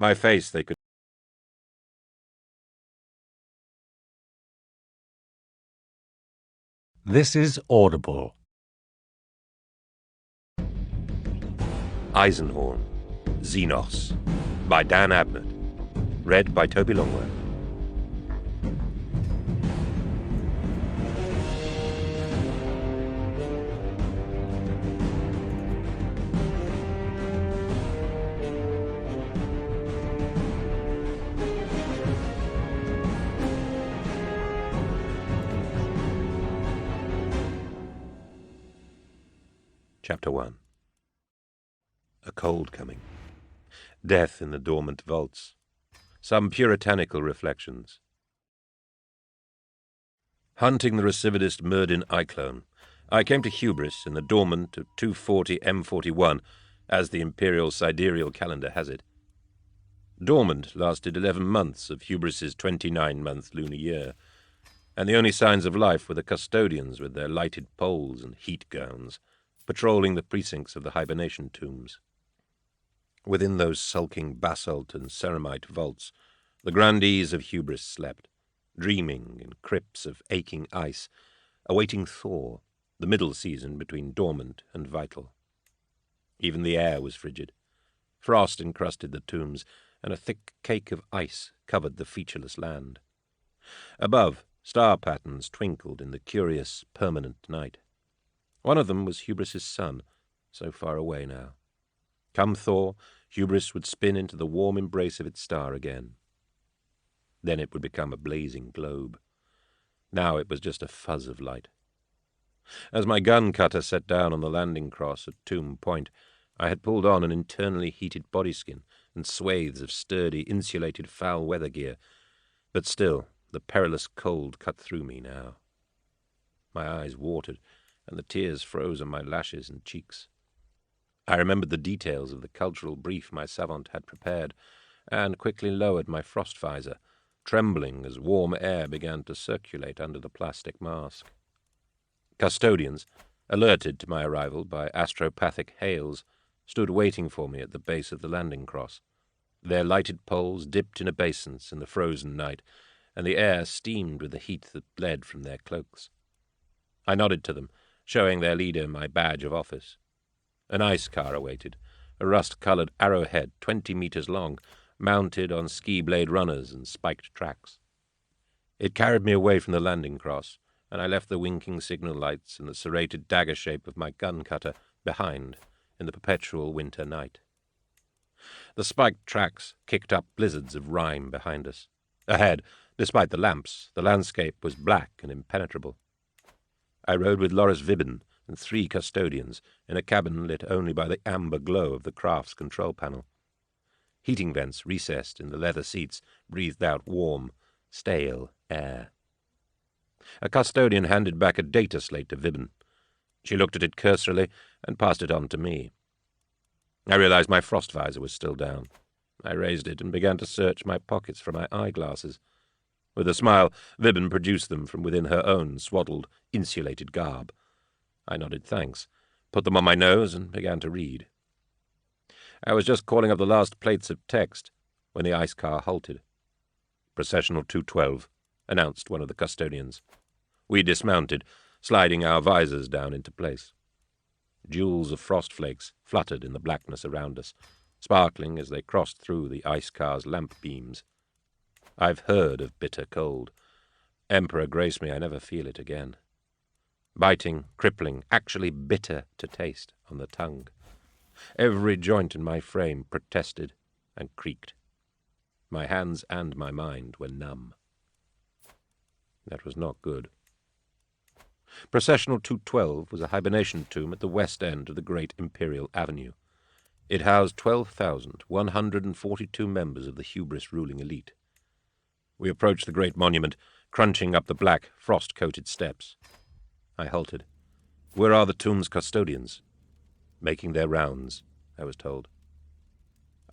My face they could... This is Audible. Eisenhorn, Xenos, by Dan Abnett. Read by Toby Longworth. Chapter 1. A cold coming. Death in the dormant vaults. Some puritanical reflections. Hunting the recidivist Murdin Iclone, I came to Hubris in the Dormant of 240 M41, as the imperial sidereal calendar has it. Dormant lasted 11 months of Hubris's 29-month lunar year, and the only signs of life were the custodians with their lighted poles and heat gowns, patrolling the precincts of the Hibernation Tombs. Within those sulking basalt and ceramite vaults, the grandees of Hubris slept, dreaming in crypts of aching ice, awaiting thaw, the middle season between dormant and vital. Even the air was frigid. Frost encrusted the tombs, and a thick cake of ice covered the featureless land. Above, star patterns twinkled in the curious, permanent night. One of them was Hubris's sun, so far away now. Come thaw, Hubris would spin into the warm embrace of its star again. Then it would become a blazing globe. Now it was just a fuzz of light. As my gun cutter set down on the landing cross at Tomb Point, I had pulled on an internally heated bodyskin and swathes of sturdy, insulated foul-weather gear, but still the perilous cold cut through me now. My eyes watered, and the tears froze on my lashes and cheeks. I remembered the details of the cultural brief my savant had prepared, and quickly lowered my frost visor, trembling as warm air began to circulate under the plastic mask. Custodians, alerted to my arrival by astropathic hails, stood waiting for me at the base of the landing cross. Their lighted poles dipped in obeisance in the frozen night, and the air steamed with the heat that bled from their cloaks. I nodded to them, showing their leader my badge of office. An ice car awaited, a rust-colored arrowhead 20 meters long, mounted on ski-blade runners and spiked tracks. It carried me away from the landing cross, and I left the winking signal lights and the serrated dagger shape of my gun cutter behind in the perpetual winter night. The spiked tracks kicked up blizzards of rime behind us. Ahead, despite the lamps, the landscape was black and impenetrable. I rode with Loris Vibben and 3 custodians in a cabin lit only by the amber glow of the craft's control panel. Heating vents recessed in the leather seats breathed out warm, stale air. A custodian handed back a data slate to Vibben. She looked at it cursorily and passed it on to me. I realized my frost visor was still down. I raised it and began to search my pockets for my eyeglasses. With a smile, Vibben produced them from within her own swaddled, insulated garb. I nodded thanks, put them on my nose, and began to read. I was just calling up the last plates of text when the ice car halted. "Processional 212, announced one of the custodians. We dismounted, sliding our visors down into place. Jewels of frost flakes fluttered in the blackness around us, sparkling as they crossed through the ice car's lamp beams. I've heard of bitter cold. Emperor grace me, I never feel it again. Biting, crippling, actually bitter to taste on the tongue. Every joint in my frame protested and creaked. My hands and my mind were numb. That was not good. Processional 212 was a hibernation tomb at the west end of the great Imperial Avenue. It housed 12,142 members of the hubris ruling elite. We approached the great monument, crunching up the black, frost-coated steps. I halted. "Where are the tomb's custodians?" "Making their rounds," I was told.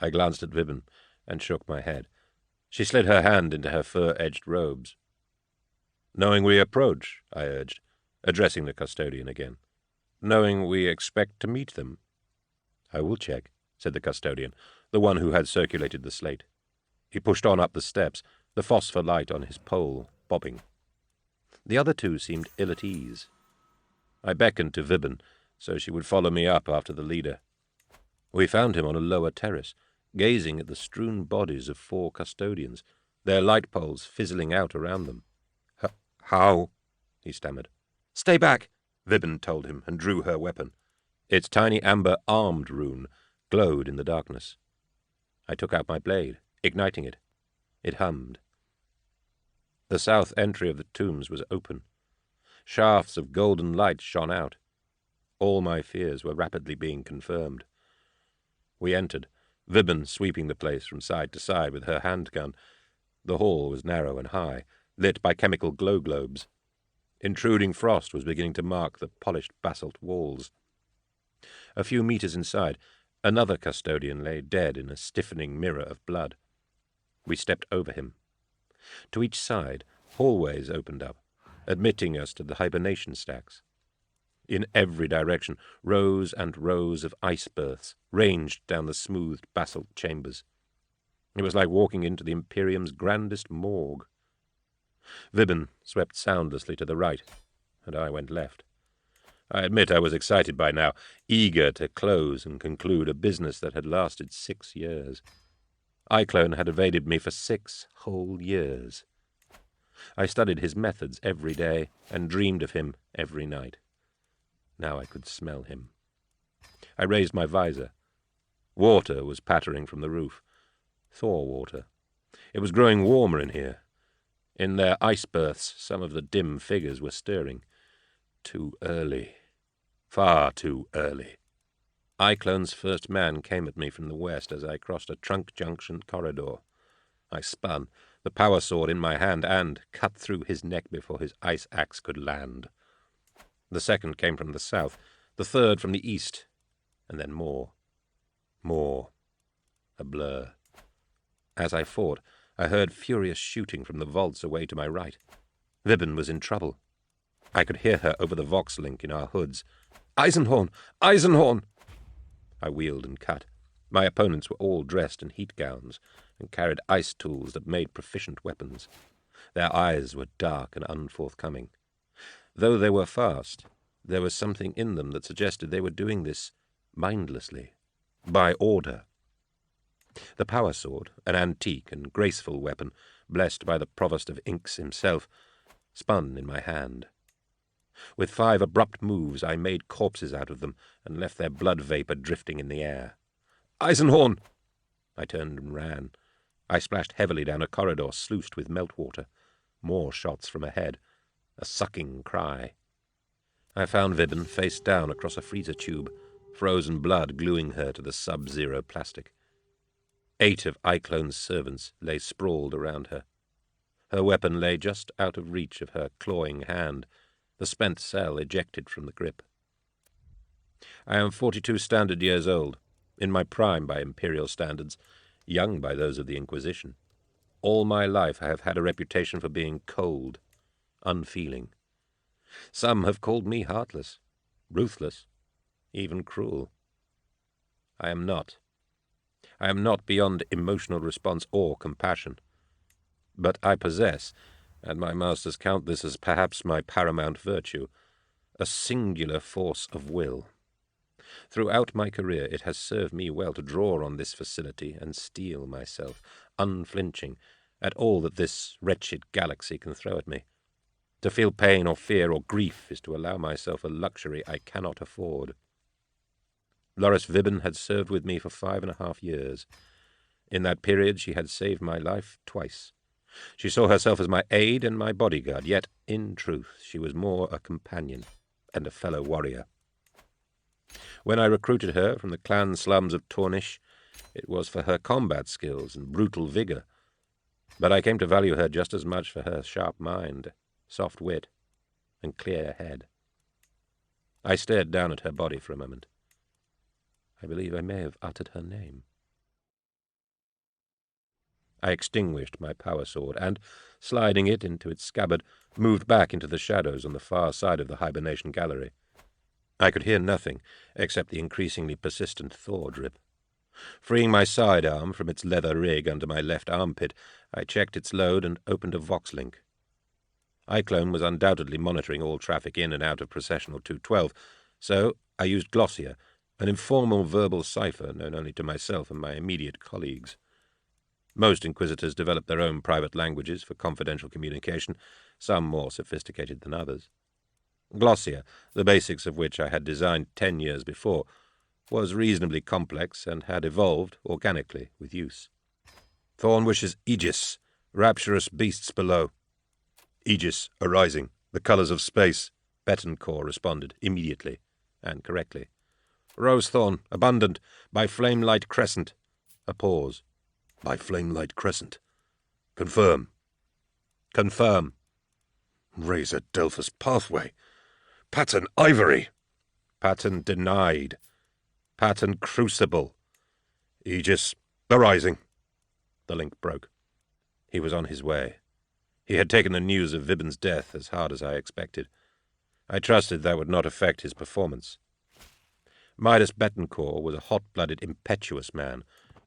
I glanced at Vibben and shook my head. She slid her hand into her fur-edged robes. "Knowing we approach," I urged, addressing the custodian again. "Knowing we expect to meet them." "I will check," said the custodian, the one who had circulated the slate. He pushed on up the steps, the phosphor light on his pole bobbing. The other two seemed ill at ease. I beckoned to Vibben, so she would follow me up after the leader. We found him on a lower terrace, gazing at the strewn bodies of 4 custodians, their light poles fizzling out around them. "How?" he stammered. "Stay back," Vibben told him, and drew her weapon. Its tiny amber armed rune glowed in the darkness. I took out my blade, igniting it. It hummed. The south entry of the tombs was open. Shafts of golden light shone out. All my fears were rapidly being confirmed. We entered, Vibben sweeping the place from side to side with her handgun. The hall was narrow and high, lit by chemical glow globes. Intruding frost was beginning to mark the polished basalt walls. A few meters inside, another custodian lay dead in a stiffening mirror of blood. We stepped over him. To each side, hallways opened up, admitting us to the hibernation stacks. In every direction, rows and rows of ice berths ranged down the smoothed basalt chambers. It was like walking into the Imperium's grandest morgue. Vibben swept soundlessly to the right, and I went left. I admit I was excited by now, eager to close and conclude a business that had lasted 6 years. Iclone had evaded me for 6 whole years. I studied his methods every day and dreamed of him every night. Now I could smell him. I raised my visor. Water was pattering from the roof. Thaw water. It was growing warmer in here. In their ice berths, some of the dim figures were stirring. Too early. Far too early. Iclone's first man came at me from the west as I crossed a trunk-junction corridor. I spun, the power sword in my hand, and cut through his neck before his ice axe could land. The second came from the south, the third from the east, and then more. More. A blur. As I fought, I heard furious shooting from the vaults away to my right. Vibben was in trouble. I could hear her over the Vox link in our hoods. "Eisenhorn! Eisenhorn!" I wheeled and cut. My opponents were all dressed in heat gowns and carried ice tools that made proficient weapons. Their eyes were dark and unforthcoming. Though they were fast, there was something in them that suggested they were doing this mindlessly, by order. The power sword, an antique and graceful weapon, blessed by the Provost of Inks himself, spun in my hand. With 5 abrupt moves I made corpses out of them and left their blood vapor drifting in the air. "Eisenhorn!" I turned and ran. I splashed heavily down a corridor sluiced with meltwater. More shots from ahead. A sucking cry. I found Vibben face down across a freezer tube, frozen blood gluing her to the sub-zero plastic. 8 of Iclone's servants lay sprawled around her. Her weapon lay just out of reach of her clawing hand, the spent cell ejected from the grip. I am 42 standard years old, in my prime by Imperial standards, young by those of the Inquisition. All my life I have had a reputation for being cold, unfeeling. Some have called me heartless, ruthless, even cruel. I am not. I am not beyond emotional response or compassion. But I possess, and my masters count this as perhaps my paramount virtue, a singular force of will. Throughout my career it has served me well to draw on this facility and steel myself, unflinching, at all that this wretched galaxy can throw at me. To feel pain or fear or grief is to allow myself a luxury I cannot afford. Loris Vibben had served with me for 5.5 years. In that period she had saved my life twice. She saw herself as my aide and my bodyguard, yet, in truth, she was more a companion and a fellow warrior. When I recruited her from the clan slums of Tornish, it was for her combat skills and brutal vigor, but I came to value her just as much for her sharp mind, soft wit, and clear head. I stared down at her body for a moment. I believe I may have uttered her name. I extinguished my power sword and, sliding it into its scabbard, moved back into the shadows on the far side of the hibernation gallery. I could hear nothing except the increasingly persistent thaw drip. Freeing my sidearm from its leather rig under my left armpit, I checked its load and opened a Vox link. Iclone was undoubtedly monitoring all traffic in and out of Processional 212, so I used Glossia, an informal verbal cipher known only to myself and my immediate colleagues. Most Inquisitors develop their own private languages for confidential communication, some more sophisticated than others. Glossia, the basics of which I had designed 10 years before, was reasonably complex and had evolved organically with use. Thorn wishes Aegis, rapturous beasts below. Aegis arising, the colours of space, Betancourt responded immediately and correctly. Rosethorn, abundant, by flame-light crescent. A pause. By flame-light crescent. Confirm. Confirm. Razor Delphus pathway. Pattern ivory. Pattern denied. Pattern crucible. Aegis arising. The link broke. He was on his way. He had taken the news of Vibben's death as hard as I expected. I trusted that would not affect his performance. Midas Betancourt was a hot-blooded, impetuous man,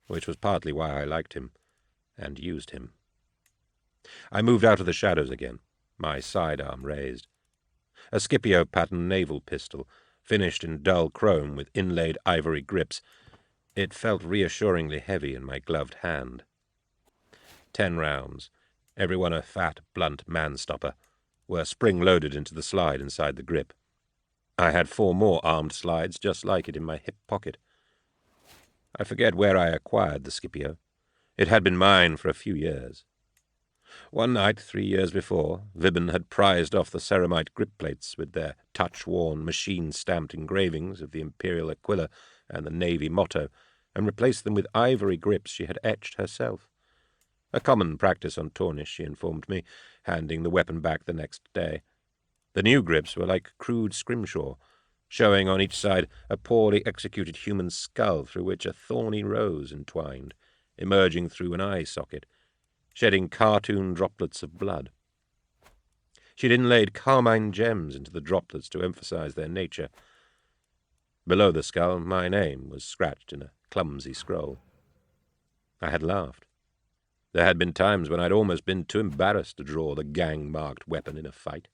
which was partly why I liked him, and used him. I moved out of the shadows again, my sidearm raised. A Scipio-pattern naval pistol, finished in dull chrome with inlaid ivory grips. It felt reassuringly heavy in my gloved hand. 10 rounds, every one a fat, blunt man-stopper, were spring-loaded into the slide inside the grip. I had 4 more armed slides just like it in my hip pocket. I forget where I acquired the Scipio. It had been mine for a few years. One night, 3 years before, Vibben had prized off the ceramite grip plates with their touch-worn, machine-stamped engravings of the Imperial Aquila and the Navy motto, and replaced them with ivory grips she had etched herself. A common practice on Tornish, she informed me, handing the weapon back the next day. The new grips were like crude scrimshaw, showing on each side a poorly executed human skull through which a thorny rose entwined, emerging through an eye socket, shedding cartoon droplets of blood. She'd inlaid carmine gems into the droplets to emphasize their nature. Below the skull, my name was scratched in a clumsy scroll. I had laughed. There had been times when I'd almost been too embarrassed to draw the gang-marked weapon in a fight.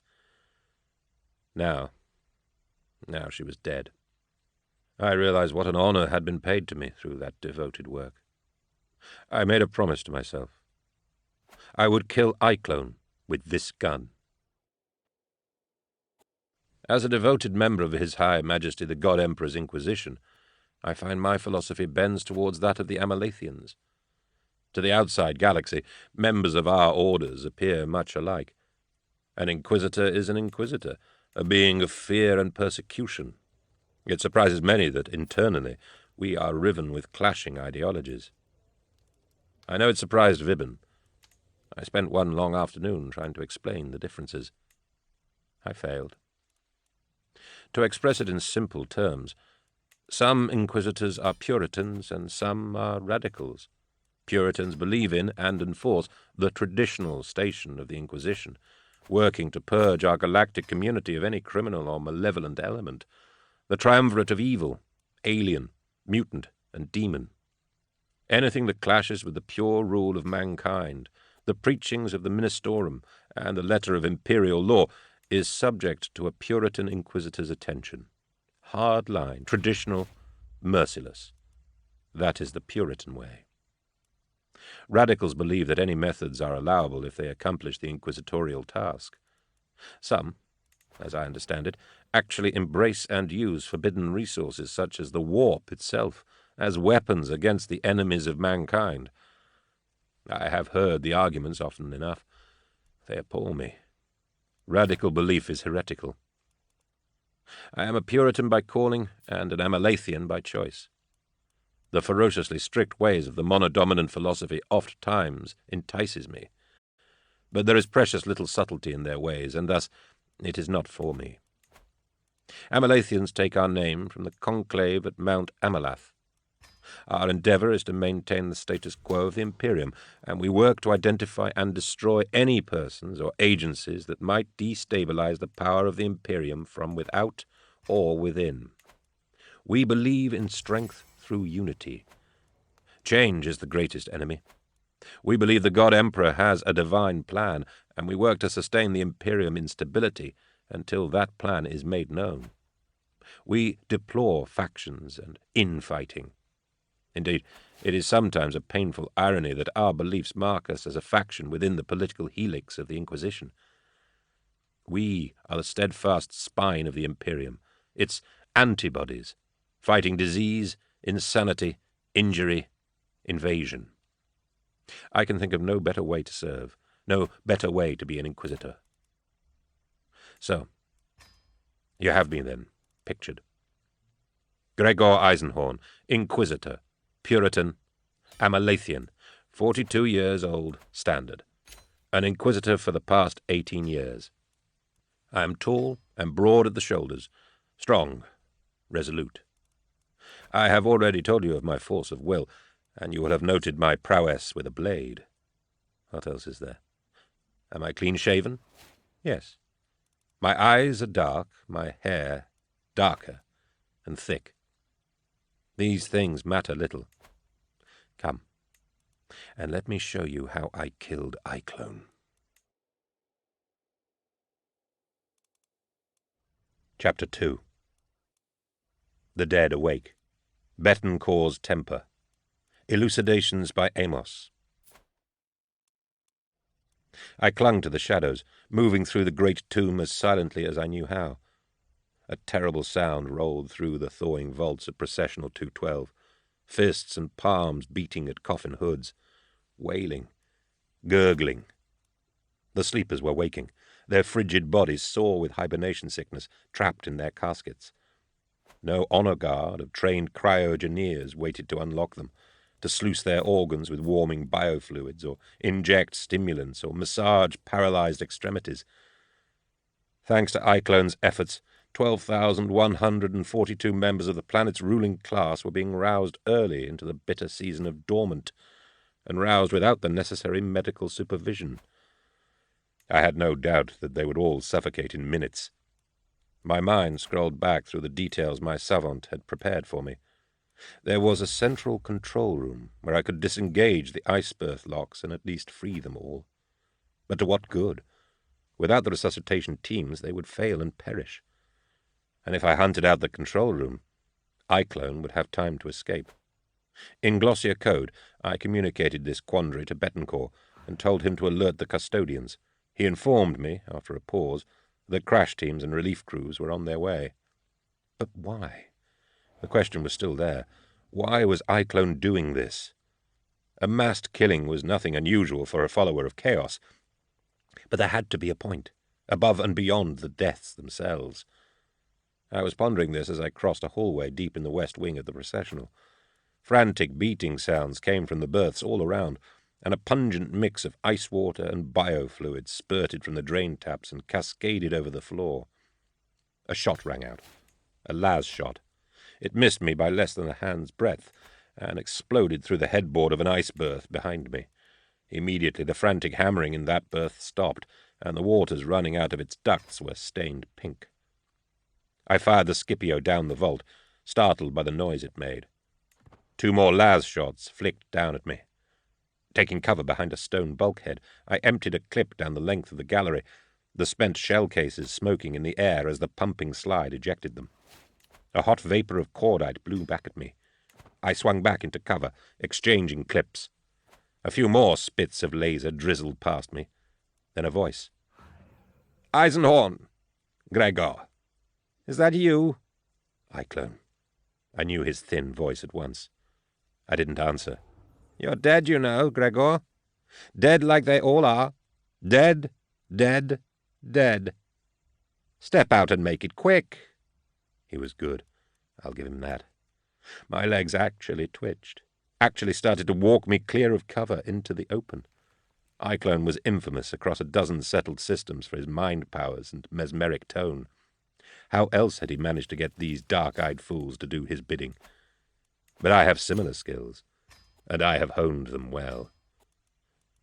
Now she was dead. I realized what an honor had been paid to me through that devoted work. I made a promise to myself. I would kill Iclone with this gun. As a devoted member of His High Majesty the God Emperor's Inquisition, I find my philosophy bends towards that of the Amalathians. To the outside galaxy, members of our orders appear much alike. An inquisitor is an inquisitor, a being of fear and persecution. It surprises many that, internally, we are riven with clashing ideologies. I know it surprised Vibben. I spent one long afternoon trying to explain the differences. I failed. To express it in simple terms, some inquisitors are Puritans and some are radicals. Puritans believe in and enforce the traditional station of the Inquisition, working to purge our galactic community of any criminal or malevolent element, the triumvirate of evil, alien, mutant, and demon. Anything that clashes with the pure rule of mankind, the preachings of the Ministorum, and the letter of imperial law is subject to a Puritan inquisitor's attention. Hard line, traditional, merciless. That is the Puritan way. Radicals believe that any methods are allowable if they accomplish the inquisitorial task. Some, as I understand it, actually embrace and use forbidden resources such as the warp itself as weapons against the enemies of mankind. I have heard the arguments often enough. They appall me. Radical belief is heretical. I am a Puritan by calling and an Amalathian by choice. The ferociously strict ways of the monodominant philosophy oft times entices me. But there is precious little subtlety in their ways, and thus it is not for me. Amalathians take our name from the conclave at Mount Amalath. Our endeavor is to maintain the status quo of the Imperium, and we work to identify and destroy any persons or agencies that might destabilize the power of the Imperium from without or within. We believe in strength through unity, Change is the greatest enemy. We believe the God Emperor has a divine plan, and we work to sustain the Imperium in stability until that plan is made known. We deplore factions and infighting. Indeed, it is sometimes a painful irony that our beliefs mark us as a faction within the political helix of the Inquisition. We are the steadfast spine of the Imperium, its antibodies, fighting disease, insanity, injury, invasion. I can think of no better way to serve, no better way to be an Inquisitor. So, you have me then, pictured. Gregor Eisenhorn, Inquisitor, Puritan, Amalathian, 42 years old, standard. An Inquisitor for the past 18 years. I am tall and broad at the shoulders, strong, resolute. I have already told you of my force of will, and you will have noted my prowess with a blade. What else is there? Am I clean-shaven? Yes. My eyes are dark, my hair darker and thick. These things matter little. Come, and let me show you how I killed Iclone. Chapter 2. The Dead Awake. Betancourt's Temper. Elucidations by Amos. I clung to the shadows, moving through the great tomb as silently as I knew how. A terrible sound rolled through the thawing vaults of Processional 212, fists and palms beating at coffin hoods, wailing, gurgling. The sleepers were waking, their frigid bodies sore with hibernation sickness, trapped in their caskets. No honor guard of trained cryogeneers waited to unlock them, to sluice their organs with warming biofluids, or inject stimulants, or massage paralyzed extremities. Thanks to Iclone's efforts, 12,142 members of the planet's ruling class were being roused early into the bitter season of Dormant, and roused without the necessary medical supervision. I had no doubt that they would all suffocate in minutes. My mind scrolled back through the details my savant had prepared for me. There was a central control room where I could disengage the ice berth locks and at least free them all. But to what good? Without the resuscitation teams, they would fail and perish. And if I hunted out the control room, Iclone would have time to escape. In Glossier code, I communicated this quandary to Betancourt and told him to alert the custodians. He informed me, after a pause, that crash teams and relief crews were on their way. But why? The question was still there. Why was Iclone doing this? A massed killing was nothing unusual for a follower of chaos. But there had to be a point, above and beyond the deaths themselves. I was pondering this as I crossed a hallway deep in the west wing of the processional. Frantic beating sounds came from the berths all around, and a pungent mix of ice water and biofluid spurted from the drain taps and cascaded over the floor. A shot rang out. A las shot. It missed me by less than a hand's breadth, and exploded through the headboard of an ice berth behind me. Immediately the frantic hammering in that berth stopped, and the waters running out of its ducts were stained pink. I fired the Scipio down the vault, startled by the noise it made. 2 more las shots flicked down at me. Taking cover behind a stone bulkhead, I emptied a clip down the length of the gallery, the spent shell cases smoking in the air as the pumping slide ejected them. A hot vapor of cordite blew back at me. I swung back into cover, exchanging clips. A few more spits of laser drizzled past me. Then a voice. "Eisenhorn! Gregor! Is that you?" Iclone. I knew his thin voice at once. I didn't answer. "You're dead, you know, Gregor. Dead like they all are. Dead, dead, dead. Step out and make it quick." He was good. I'll give him that. My legs actually twitched, actually started to walk me clear of cover into the open. Iclone was infamous across a dozen settled systems for his mind powers and mesmeric tone. How else had he managed to get these dark-eyed fools to do his bidding? But I have similar skills, and I have honed them well.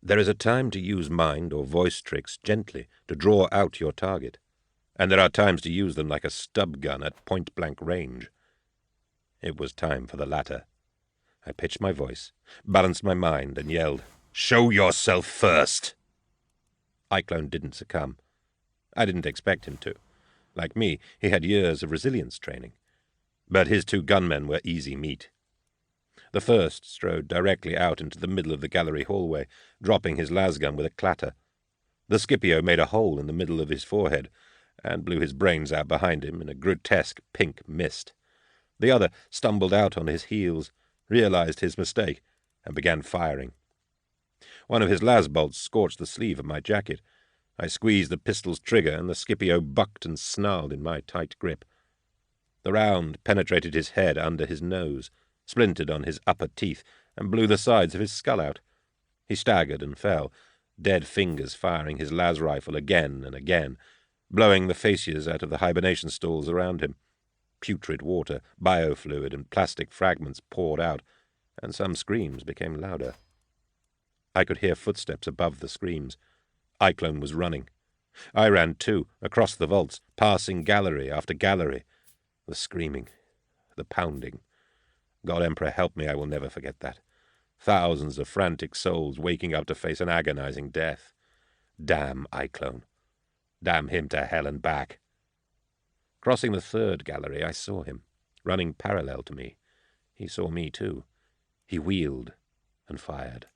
There is a time to use mind or voice tricks gently to draw out your target, and there are times to use them like a stub gun at point-blank range. It was time for the latter. I pitched my voice, balanced my mind, and yelled, "Show yourself first!" Cyclone didn't succumb. I didn't expect him to. Like me, he had years of resilience training. But his two gunmen were easy meat. The first strode directly out into the middle of the gallery hallway, dropping his lasgun with a clatter. The Scipio made a hole in the middle of his forehead and blew his brains out behind him in a grotesque pink mist. The other stumbled out on his heels, realized his mistake, and began firing. One of his las bolts scorched the sleeve of my jacket. I squeezed the pistol's trigger, and the Scipio bucked and snarled in my tight grip. The round penetrated his head under his nose, splintered on his upper teeth, and blew the sides of his skull out. He staggered and fell, dead fingers firing his las rifle again and again, blowing the fascias out of the hibernation stalls around him. Putrid water, biofluid, and plastic fragments poured out, and some screams became louder. I could hear footsteps above the screams. Cyclone was running. I ran too, across the vaults, passing gallery after gallery. The screaming, the pounding. God Emperor help me, I will never forget that. Thousands of frantic souls waking up to face an agonizing death. Damn Cyclone. Damn him to hell and back. Crossing the third gallery, I saw him, running parallel to me. He saw me too. He wheeled and fired.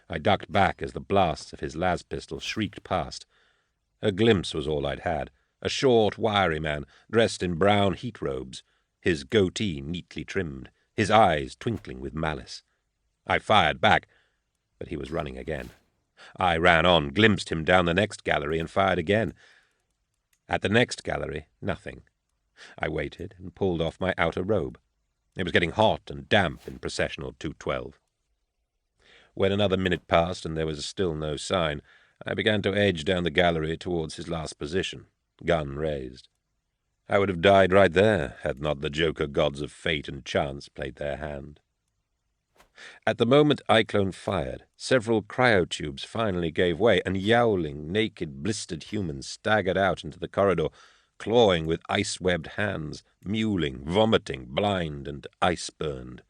I ducked back as the blasts of his las pistol shrieked past. A glimpse was all I'd had. A short, wiry man, dressed in brown heat robes, his goatee neatly trimmed, his eyes twinkling with malice. I fired back, but he was running again. I ran on, glimpsed him down the next gallery, and fired again. At the next gallery, nothing. I waited and pulled off my outer robe. It was getting hot and damp in processional 212. When another minute passed and there was still no sign, I began to edge down the gallery towards his last position, gun raised. I would have died right there had not the joker gods of fate and chance played their hand. At the moment Cyclone fired, several cryotubes finally gave way, and yowling, naked, blistered humans staggered out into the corridor, clawing with ice-webbed hands, mewling, vomiting, blind and ice-burned.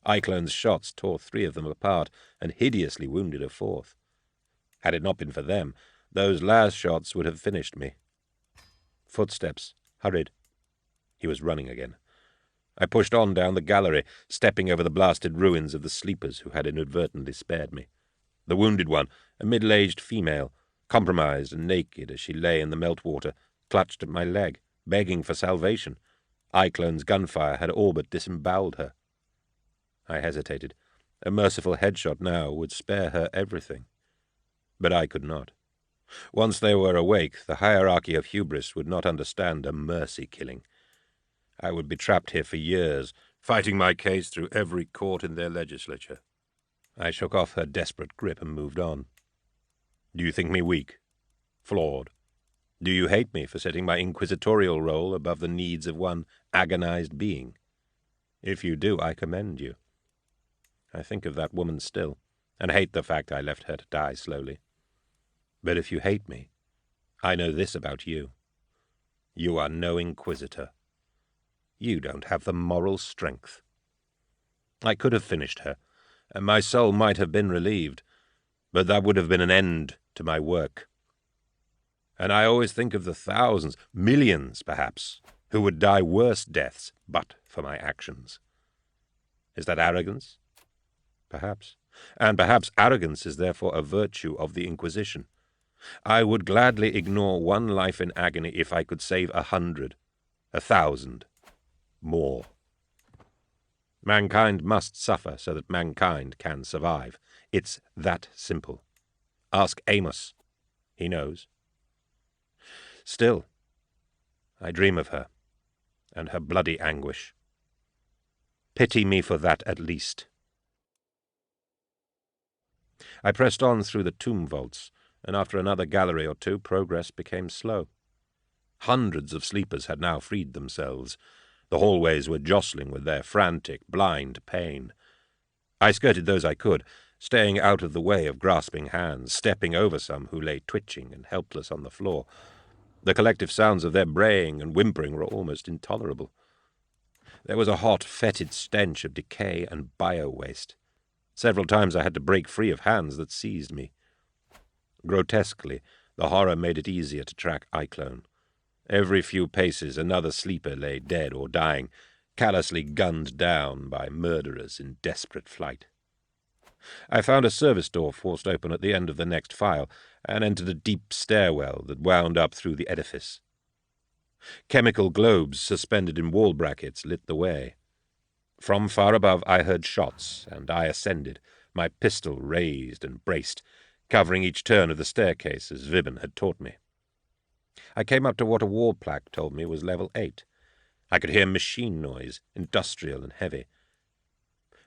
Cyclone's shots tore 3 of them apart and hideously wounded a 4th. Had it not been for them, those last shots would have finished me. Footsteps, hurried. He was running again. I pushed on down the gallery, stepping over the blasted ruins of the sleepers who had inadvertently spared me. The wounded one, a middle-aged female, compromised and naked as she lay in the meltwater, clutched at my leg, begging for salvation. Cyclone's gunfire had all but disemboweled her. I hesitated. A merciful headshot now would spare her everything. But I could not. Once they were awake, the hierarchy of hubris would not understand a mercy-killing. I would be trapped here for years, fighting my case through every court in their legislature. I shook off her desperate grip and moved on. Do you think me weak? Flawed? Do you hate me for setting my inquisitorial role above the needs of one agonized being? If you do, I commend you. I think of that woman still, and hate the fact I left her to die slowly. But if you hate me, I know this about you. You are no inquisitor. You don't have the moral strength. I could have finished her, and my soul might have been relieved, but that would have been an end to my work. And I always think of the thousands, millions perhaps, who would die worse deaths but for my actions. Is that arrogance? Perhaps. And perhaps arrogance is therefore a virtue of the Inquisition. I would gladly ignore one life in agony if I could save 100, 1,000, more. Mankind must suffer so that mankind can survive. It's that simple. Ask Amos. He knows. Still, I dream of her, and her bloody anguish. Pity me for that at least. I pressed on through the tomb vaults, and after another gallery or two, progress became slow. Hundreds of sleepers had now freed themselves. The hallways were jostling with their frantic, blind pain. I skirted those I could, staying out of the way of grasping hands, stepping over some who lay twitching and helpless on the floor. The collective sounds of their braying and whimpering were almost intolerable. There was a hot, fetid stench of decay and bio-waste. Several times I had to break free of hands that seized me. Grotesquely, the horror made it easier to track Iclone. Every few paces another sleeper lay dead or dying, callously gunned down by murderers in desperate flight. I found a service door forced open at the end of the next file, and entered a deep stairwell that wound up through the edifice. Chemical globes suspended in wall brackets lit the way. From far above I heard shots, and I ascended, my pistol raised and braced, covering each turn of the staircase as Vibben had taught me. I came up to what a wall plaque told me was level 8. I could hear machine noise, industrial and heavy.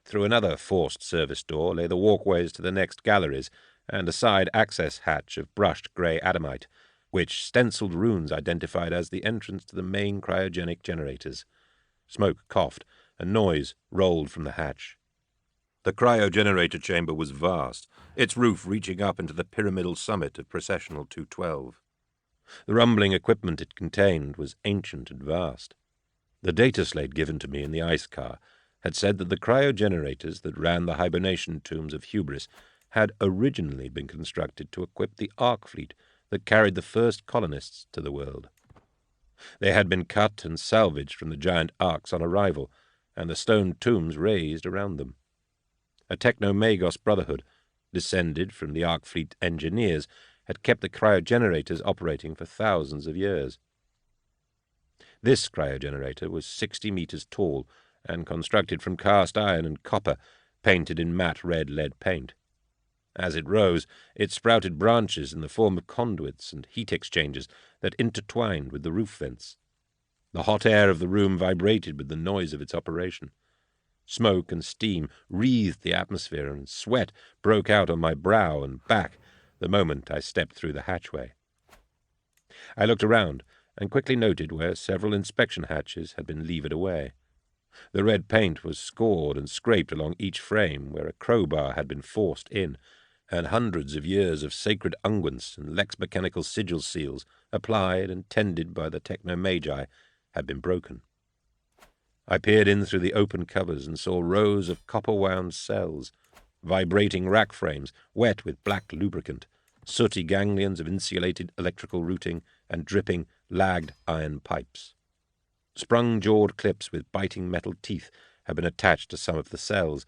Through another forced service door lay the walkways to the next galleries, and a side access hatch of brushed grey adamite, which stenciled runes identified as the entrance to the main cryogenic generators. Smoke coughed, and noise rolled from the hatch. The cryogenerator chamber was vast, its roof reaching up into the pyramidal summit of Processional 212. The rumbling equipment it contained was ancient and vast. The data slate given to me in the ice car had said that the cryogenerators that ran the hibernation tombs of Hubris had originally been constructed to equip the Ark fleet that carried the first colonists to the world. They had been cut and salvaged from the giant arks on arrival, and the stone tombs raised around them. A Technomagos brotherhood, descended from the Ark fleet engineers, had kept the cryogenerators operating for thousands of years. This cryogenerator was 60 meters tall and constructed from cast iron and copper, painted in matte red lead paint. As it rose, it sprouted branches in the form of conduits and heat exchangers that intertwined with the roof vents. The hot air of the room vibrated with the noise of its operation. Smoke and steam wreathed the atmosphere, and sweat broke out on my brow and back the moment I stepped through the hatchway. I looked around and quickly noted where several inspection hatches had been levered away. The red paint was scored and scraped along each frame where a crowbar had been forced in, and hundreds of years of sacred unguents and lex-mechanical sigil seals, applied and tended by the technomagi, had been broken. I peered in through the open covers and saw rows of copper-wound cells, vibrating rack frames wet with black lubricant, sooty ganglions of insulated electrical routing, and dripping, lagged iron pipes. Sprung-jawed clips with biting metal teeth had been attached to some of the cells,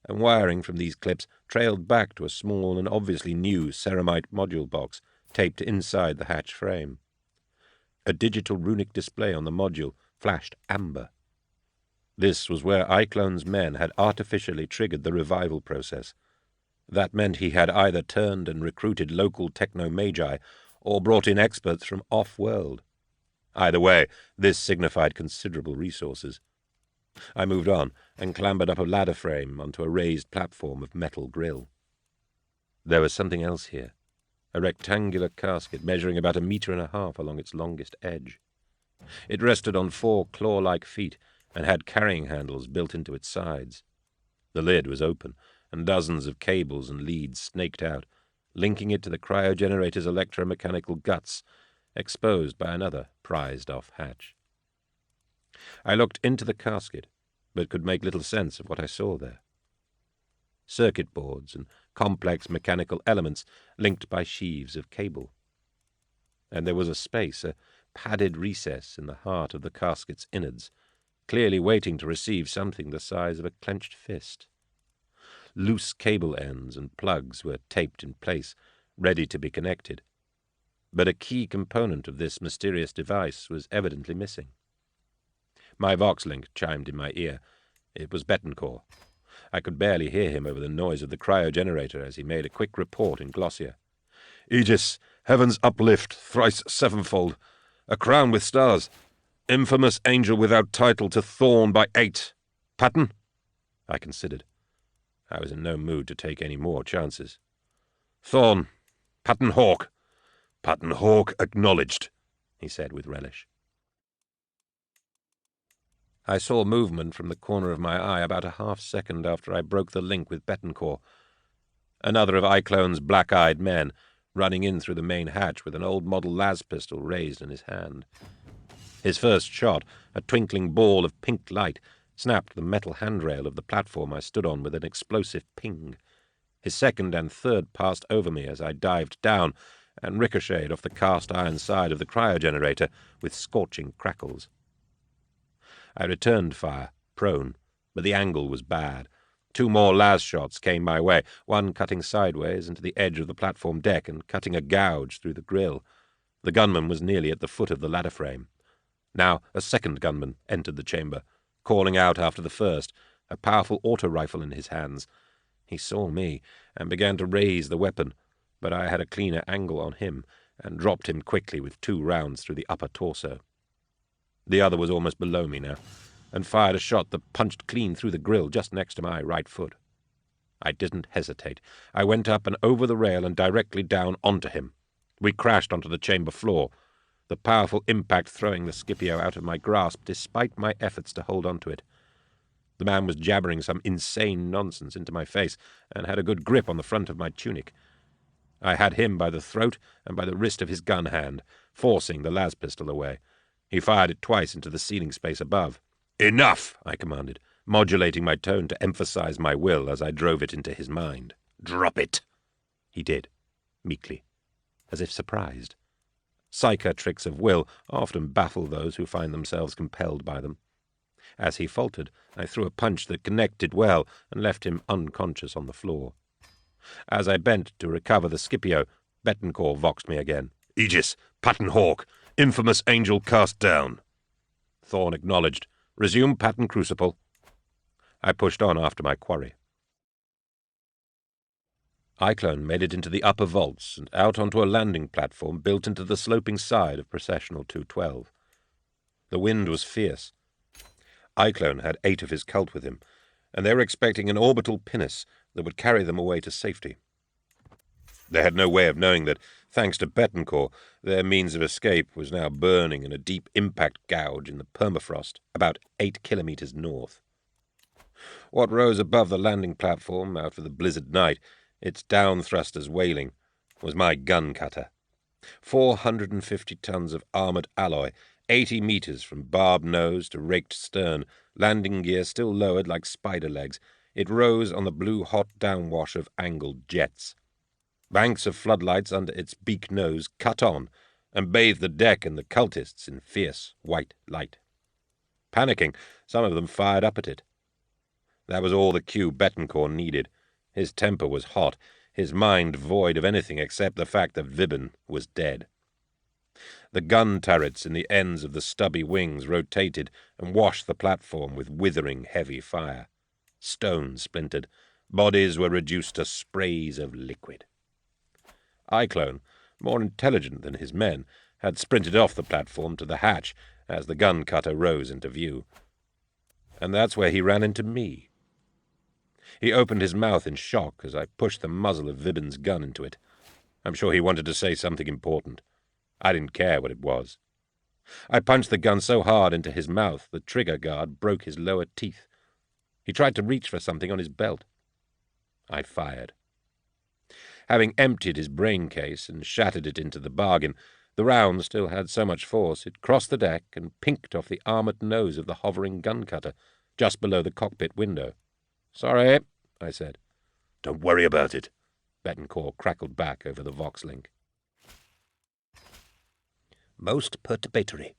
and wiring from these clips trailed back to a small and obviously new ceramite module box taped inside the hatch frame. A digital runic display on the module flashed amber. This was where Iclone's men had artificially triggered the revival process. That meant he had either turned and recruited local technomagi or brought in experts from off-world. Either way, this signified considerable resources. I moved on and clambered up a ladder frame onto a raised platform of metal grill. There was something else here, a rectangular casket measuring about 1.5 meters along its longest edge. It rested on 4 claw-like feet and had carrying handles built into its sides. The lid was open, and dozens of cables and leads snaked out, linking it to the cryogenerator's electromechanical guts, exposed by another prized-off hatch. I looked into the casket, but could make little sense of what I saw there. Circuit boards and complex mechanical elements linked by sheaves of cable. And there was a space, a padded recess in the heart of the casket's innards, clearly waiting to receive something the size of a clenched fist. Loose cable ends and plugs were taped in place, ready to be connected. But a key component of this mysterious device was evidently missing. My Vox-link chimed in my ear. It was Betancourt. I could barely hear him over the noise of the cryogenerator as he made a quick report in Glossier. "Aegis, heaven's uplift, thrice sevenfold. A crown with stars. Infamous angel without title to thorn by 8. Pattern?" I considered. I was in no mood to take any more chances. "Thorn. Pattern Hawk." "Pattern Hawk acknowledged," he said with relish. I saw movement from the corner of my eye about a half-second after I broke the link with Betancourt. Another of Iclone's black-eyed men, running in through the main hatch with an old model las pistol raised in his hand. His first shot, a twinkling ball of pink light, snapped the metal handrail of the platform I stood on with an explosive ping. His second and third passed over me as I dived down and ricocheted off the cast-iron side of the cryogenerator with scorching crackles. I returned fire, prone, but the angle was bad. 2 more las shots came my way, one cutting sideways into the edge of the platform deck and cutting a gouge through the grille. The gunman was nearly at the foot of the ladder frame. Now a second gunman entered the chamber, calling out after the first, a powerful auto-rifle in his hands. He saw me and began to raise the weapon, but I had a cleaner angle on him and dropped him quickly with 2 rounds through the upper torso. The other was almost below me now, and fired a shot that punched clean through the grille just next to my right foot. I didn't hesitate. I went up and over the rail and directly down onto him. We crashed onto the chamber floor, the powerful impact throwing the Scipio out of my grasp despite my efforts to hold onto it. The man was jabbering some insane nonsense into my face and had a good grip on the front of my tunic. I had him by the throat and by the wrist of his gun hand, forcing the las pistol away. He fired it twice into the ceiling space above. "Enough!" I commanded, modulating my tone to emphasize my will as I drove it into his mind. "Drop it!" He did, meekly, as if surprised. Psycho tricks of will often baffle those who find themselves compelled by them. As he faltered, I threw a punch that connected well and left him unconscious on the floor. As I bent to recover the Scipio, Betancourt voxed me again. "Aegis, Pattern Hawk, infamous angel cast down." Thorne acknowledged. "Resume pattern crucible." I pushed on after my quarry. Cyclone made it into the upper vaults and out onto a landing platform built into the sloping side of Processional 212. The wind was fierce. Cyclone had 8 of his cult with him, and they were expecting an orbital pinnace that would carry them away to safety. They had no way of knowing that, thanks to Betancourt, their means of escape was now burning in a deep impact gouge in the permafrost about 8 kilometers north. What rose above the landing platform out of the blizzard night, its down thrusters wailing, was my gun cutter. 450 tons of armored alloy, 80 meters from barbed nose to raked stern, landing gear still lowered like spider legs. It rose on the blue-hot downwash of angled jets. Banks of floodlights under its beak nose cut on and bathed the deck and the cultists in fierce white light. Panicking, some of them fired up at it. That was all the cue Betancourt needed. His temper was hot, his mind void of anything except the fact that Vibben was dead. The gun turrets in the ends of the stubby wings rotated and washed the platform with withering heavy fire. Stone splintered. Bodies were reduced to sprays of liquid. Cyclone, more intelligent than his men, had sprinted off the platform to the hatch as the gun cutter rose into view. And that's where he ran into me. He opened his mouth in shock as I pushed the muzzle of Vibben's gun into it. I'm sure he wanted to say something important. I didn't care what it was. I punched the gun so hard into his mouth the trigger guard broke his lower teeth. He tried to reach for something on his belt. I fired. Having emptied his brain case and shattered it into the bargain, the round still had so much force it crossed the deck and pinked off the armored nose of the hovering gun cutter, just below the cockpit window. "Sorry," I said. "Don't worry about it," Betancourt crackled back over the Vox link. "Most perturbatory,"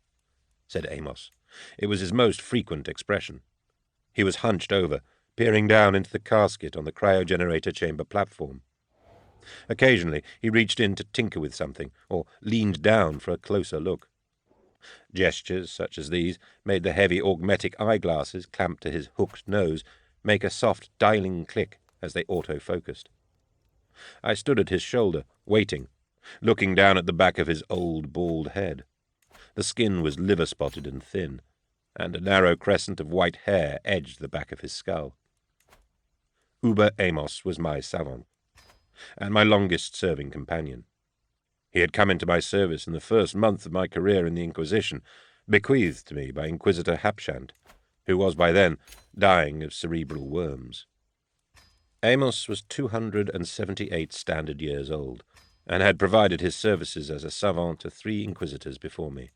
said Amos. It was his most frequent expression. He was hunched over, peering down into the casket on the cryogenerator chamber platform. Occasionally he reached in to tinker with something, or leaned down for a closer look. Gestures such as these made the heavy augmetic eyeglasses clamped to his hooked nose make a soft dialing click as they auto-focused. I stood at his shoulder, waiting, looking down at the back of his old bald head. The skin was liver-spotted and thin, and a narrow crescent of white hair edged the back of his skull. Uber Amos was my savant, and my longest-serving companion. He had come into my service in the first month of my career in the Inquisition, bequeathed to me by Inquisitor Hapshant, who was by then dying of cerebral worms. Amos was 278 standard years old, and had provided his services as a savant to 3 inquisitors before me.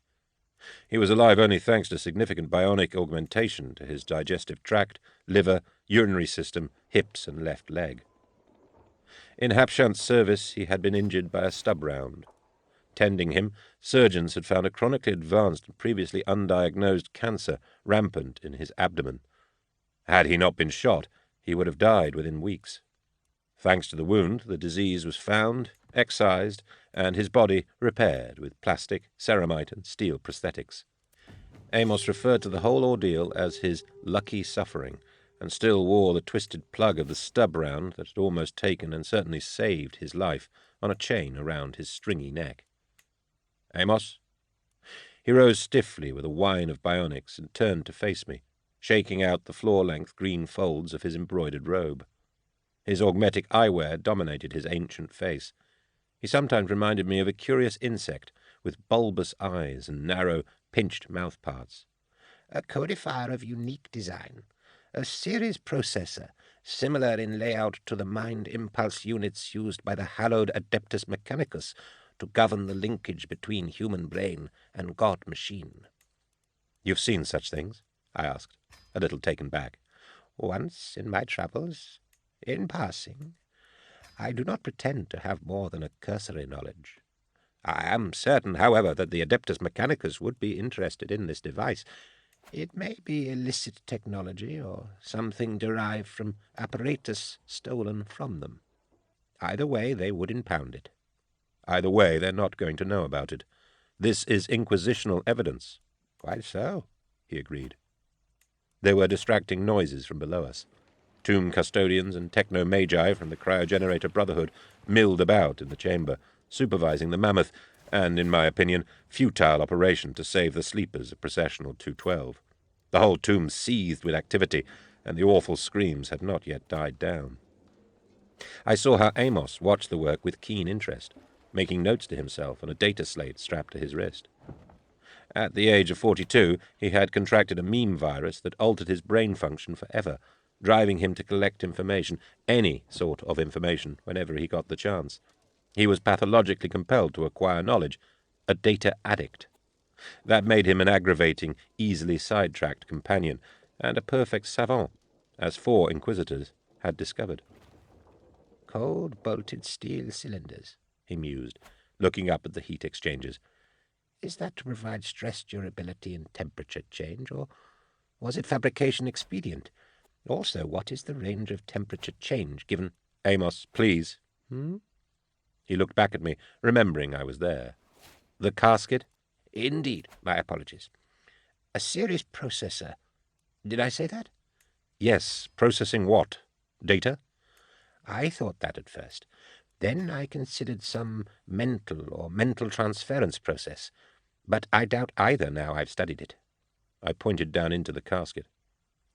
He was alive only thanks to significant bionic augmentation to his digestive tract, liver, urinary system, hips, and left leg. In Hapshant's service, he had been injured by a stub round. Tending him, surgeons had found a chronically advanced and previously undiagnosed cancer rampant in his abdomen. Had he not been shot, he would have died within weeks. Thanks to the wound, the disease was found, excised, and his body repaired with plastic, ceramite, and steel prosthetics. Amos referred to the whole ordeal as his lucky suffering, and still wore the twisted plug of the stub round that had almost taken and certainly saved his life on a chain around his stringy neck. "Amos?" He rose stiffly with a whine of bionics and turned to face me, shaking out the floor-length green folds of his embroidered robe. His augmetic eyewear dominated his ancient face. He sometimes reminded me of a curious insect with bulbous eyes and narrow, pinched mouthparts. "A codifier of unique design. A series processor, similar in layout to the mind impulse units used by the hallowed Adeptus Mechanicus to govern the linkage between human brain and god machine." "You've seen such things?" I asked, a little taken back. "Once in my travels, in passing. I do not pretend to have more than a cursory knowledge. I am certain, however, that the Adeptus Mechanicus would be interested in this device. It may be illicit technology or something derived from apparatus stolen from them. Either way, they would impound it." "Either way, they're not going to know about it. This is inquisitional evidence." "Quite so," he agreed. There were distracting noises from below us. Tomb custodians and techno-magi from the Cryogenerator Brotherhood milled about in the chamber, supervising the mammoth and, in my opinion, futile operation to save the sleepers of Processional 212. The whole tomb seethed with activity, and the awful screams had not yet died down. I saw how Amos watched the work with keen interest, making notes to himself on a data slate strapped to his wrist. At the age of 42, he had contracted a meme virus that altered his brain function forever, driving him to collect information, any sort of information, whenever he got the chance. He was pathologically compelled to acquire knowledge, a data addict. That made him an aggravating, easily sidetracked companion, and a perfect savant, as 4 inquisitors had discovered. "Cold-bolted steel cylinders," he mused, looking up at the heat exchangers. "Is that to provide stress durability and temperature change, or was it fabrication expedient? Also, what is the range of temperature change given—" "Amos, please." He looked back at me, remembering I was there. "The casket?" "Indeed. My apologies. A series processor. Did I say that?" "Yes. Processing what? Data?" "I thought that at first. Then I considered some mental transference process. But I doubt either now I've studied it." I pointed down into the casket.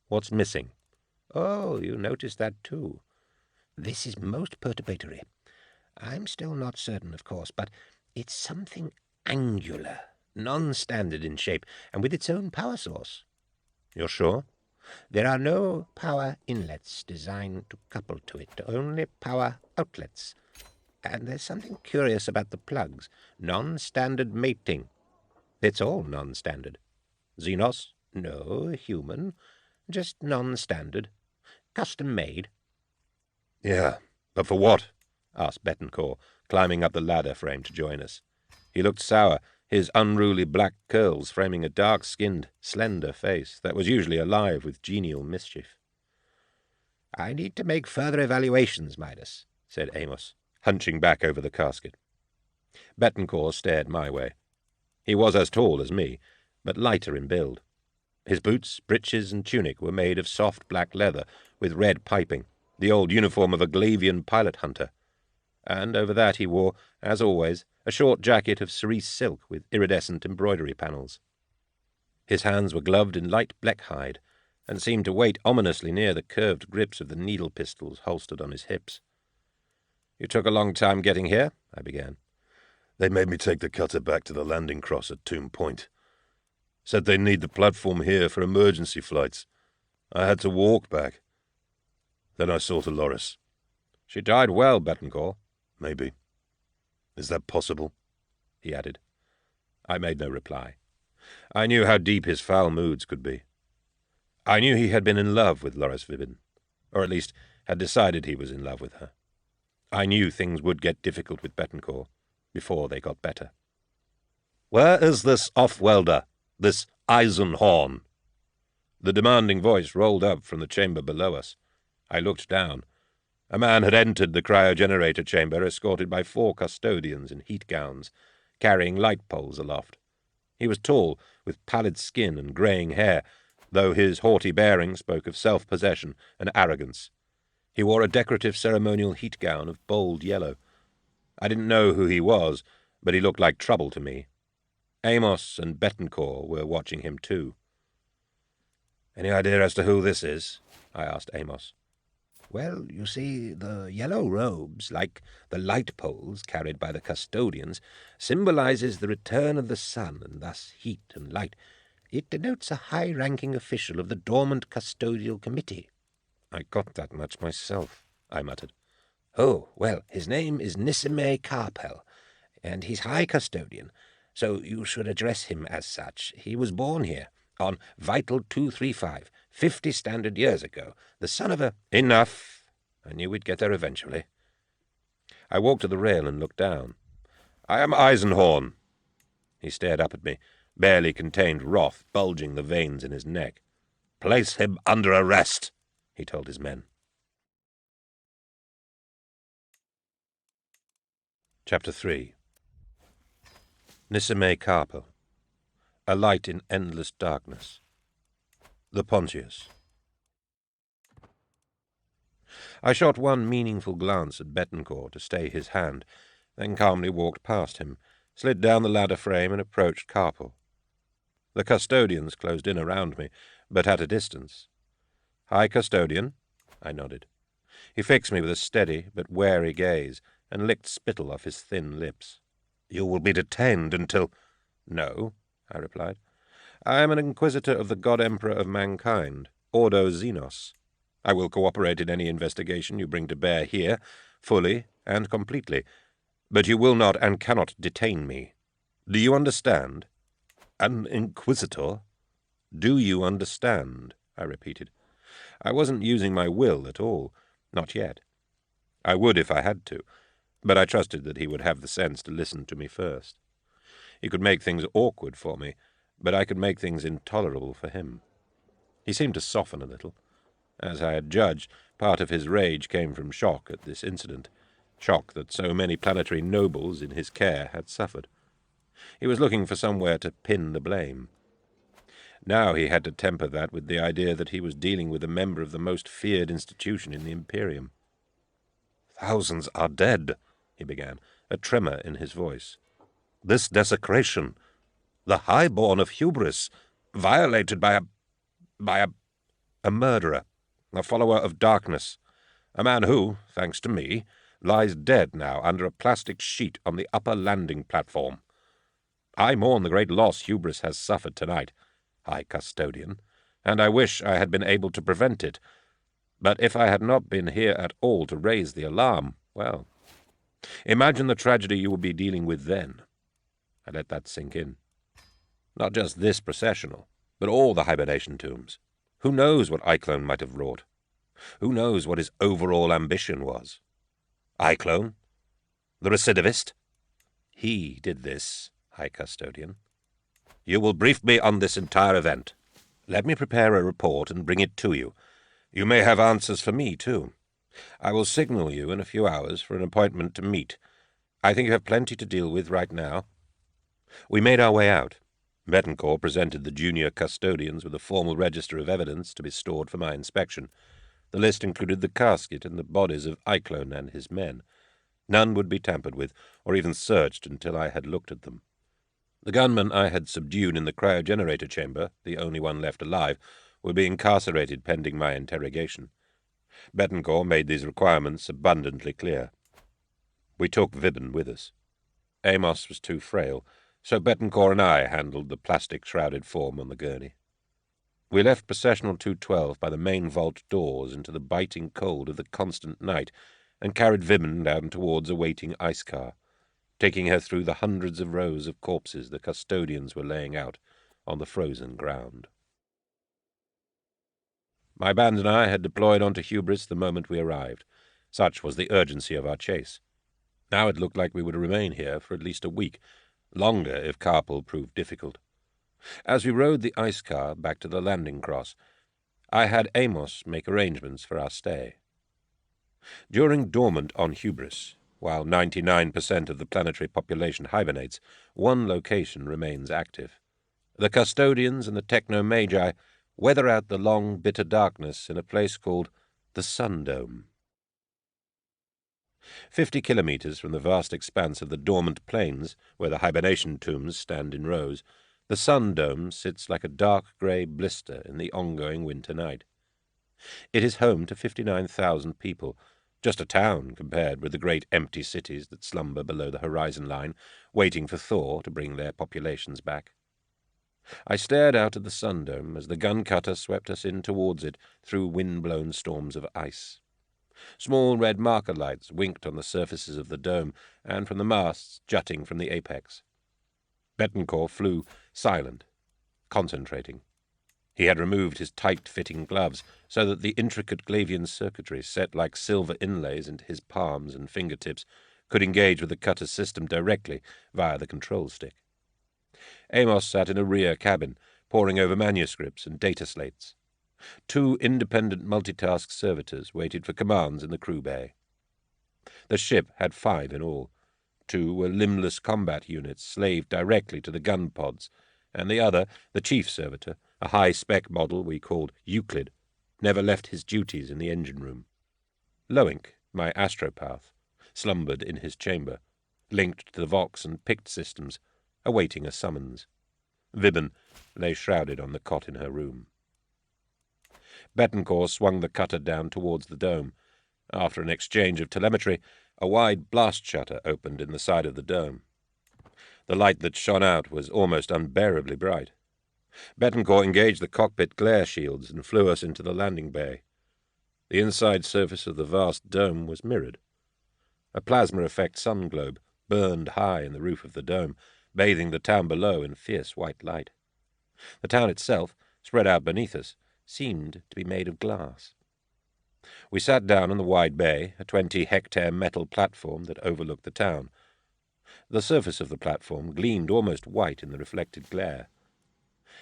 "What's missing?" "Oh, you noticed that too. This is most perturbatory. I'm still not certain, of course, but it's something angular, non-standard in shape, and with its own power source." "You're sure?" "There are no power inlets designed to couple to it, only power outlets. And there's something curious about the plugs. Non-standard mating. It's all non-standard." "Xenos?" "No, human. Just non-standard. Custom-made." "Yeah, but for what?" asked Betancourt, climbing up the ladder frame to join us. He looked sour, his unruly black curls framing a dark-skinned, slender face that was usually alive with genial mischief. "I need to make further evaluations, Midas," said Amos, hunching back over the casket. Betancourt stared my way. He was as tall as me, but lighter in build. His boots, breeches, and tunic were made of soft black leather with red piping, the old uniform of a Glavian pilot hunter. And over that he wore, as always, a short jacket of cerise silk with iridescent embroidery panels. His hands were gloved in light black hide, and seemed to wait ominously near the curved grips of the needle pistols holstered on his hips. "You took a long time getting here?" I began. "They made me take the cutter back to the landing cross at Tomb Point. Said they need the platform here for emergency flights. I had to walk back. Then I saw Dolores." "She died well, Betancourt." "Maybe. Is that possible?" he added. I made no reply. I knew how deep his foul moods could be. I knew he had been in love with Loris Vibin, or at least had decided he was in love with her. I knew things would get difficult with Betancourt before they got better. "Where is this off-welder, this Eisenhorn?" The demanding voice rolled up from the chamber below us. I looked down. A man had entered the cryogenerator chamber escorted by 4 custodians in heat gowns, carrying light poles aloft. He was tall, with pallid skin and greying hair, though his haughty bearing spoke of self-possession and arrogance. He wore a decorative ceremonial heat gown of bold yellow. I didn't know who he was, but he looked like trouble to me. Amos and Betancourt were watching him too. "Any idea as to who this is?" I asked Amos. "Well, you see, the yellow robes, like the light poles carried by the custodians, symbolizes the return of the sun, and thus heat and light. It denotes a high-ranking official of the Dormant Custodial Committee." "I got that much myself," I muttered. "Oh, well, his name is Nisime Carpel, and he's High Custodian, so you should address him as such. He was born here, on Vital 235, 50 standard years ago, the son of a—" "Enough! I knew we'd get there eventually." I walked to the rail and looked down. "I am Eisenhorn." He stared up at me, barely contained wrath bulging the veins in his neck. "Place him under arrest," he told his men. Chapter 3. Nisime Carpel. A light in endless darkness. The Pontius. I shot one meaningful glance at Betancourt to stay his hand, then calmly walked past him, slid down the ladder frame and approached Carpel. The custodians closed in around me, but at a distance. "High Custodian?" I nodded. He fixed me with a steady but wary gaze and licked spittle off his thin lips. "You will be detained until—" "No," I replied. "I am an inquisitor of the God Emperor of mankind, Ordo Xenos. I will cooperate in any investigation you bring to bear here, fully and completely, but you will not and cannot detain me. Do you understand?" "An inquisitor? Do you understand?" I repeated. I wasn't using my will at all, not yet. I would if I had to, but I trusted that he would have the sense to listen to me first. He could make things awkward for me, but I could make things intolerable for him. He seemed to soften a little. As I had judged, part of his rage came from shock at this incident, shock that so many planetary nobles in his care had suffered. He was looking for somewhere to pin the blame. Now he had to temper that with the idea that he was dealing with a member of the most feared institution in the Imperium. "Thousands are dead," he began, a tremor in his voice. "This desecration, the highborn of hubris, violated by a murderer, a follower of darkness, a man who, thanks to me, lies dead now under a plastic sheet on the upper landing platform. I mourn the great loss hubris has suffered tonight, High Custodian, and I wish I had been able to prevent it. But if I had not been here at all to raise the alarm, well, imagine the tragedy you would be dealing with then." I let that sink in. Not just this processional, but all the hibernation tombs. Who knows what Iclone might have wrought? Who knows what his overall ambition was? Iclone? The recidivist? He did this, High Custodian. You will brief me on this entire event. Let me prepare a report and bring it to you. You may have answers for me, too. I will signal you in a few hours for an appointment to meet. I think you have plenty to deal with right now." We made our way out. Betancourt presented the junior custodians with a formal register of evidence to be stored for my inspection. The list included the casket and the bodies of Iclone and his men. None would be tampered with, or even searched until I had looked at them. The gunmen I had subdued in the cryogenerator chamber, the only one left alive, would be incarcerated pending my interrogation. Betancourt made these requirements abundantly clear. We took Vibin with us. Amos was too frail, so Betancourt and I handled the plastic-shrouded form on the gurney. We left Processional 212 by the main vault doors into the biting cold of the constant night, and carried Vibin down towards a waiting ice car, taking her through the hundreds of rows of corpses the custodians were laying out, on the frozen ground. My band and I had deployed onto Hubris the moment we arrived. Such was the urgency of our chase. Now it looked like we would remain here for at least a week, longer if carpool proved difficult. As we rode the ice car back to the landing cross, I had Amos make arrangements for our stay. During Dormant on Hubris, while 99% of the planetary population hibernates, one location remains active. The custodians and the techno-magi weather out the long, bitter darkness in a place called the Sun Dome. 50 kilometers from the vast expanse of the dormant plains, where the hibernation tombs stand in rows, the Sun Dome sits like a dark grey blister in the ongoing winter night. It is home to 59,000 people, just a town compared with the great empty cities that slumber below the horizon line, waiting for Thor to bring their populations back. I stared out at the Sun Dome as the gun cutter swept us in towards it through wind-blown storms of ice. Small red marker lights winked on the surfaces of the dome and from the masts jutting from the apex. Betancourt flew silent, concentrating. He had removed his tight-fitting gloves so that the intricate Glavian circuitry set like silver inlays into his palms and fingertips could engage with the cutter's system directly via the control stick. Amos sat in a rear cabin, poring over manuscripts and data slates. 2 independent multitask servitors waited for commands in the crew bay. The ship had 5 in all. 2 were limbless combat units slaved directly to the gun pods, and the other, the chief servitor, a high-spec model we called Euclid, never left his duties in the engine room. Loink, my astropath, slumbered in his chamber, linked to the Vox and Pict systems, awaiting a summons. Vibben lay shrouded on the cot in her room. Betancourt swung the cutter down towards the dome. After an exchange of telemetry, a wide blast shutter opened in the side of the dome. The light that shone out was almost unbearably bright. Betancourt engaged the cockpit glare shields and flew us into the landing bay. The inside surface of the vast dome was mirrored. A plasma-effect sun globe burned high in the roof of the dome, bathing the town below in fierce white light. The town itself, spread out beneath us, seemed to be made of glass. We sat down on the wide bay, a 20-hectare metal platform that overlooked the town. The surface of the platform gleamed almost white in the reflected glare.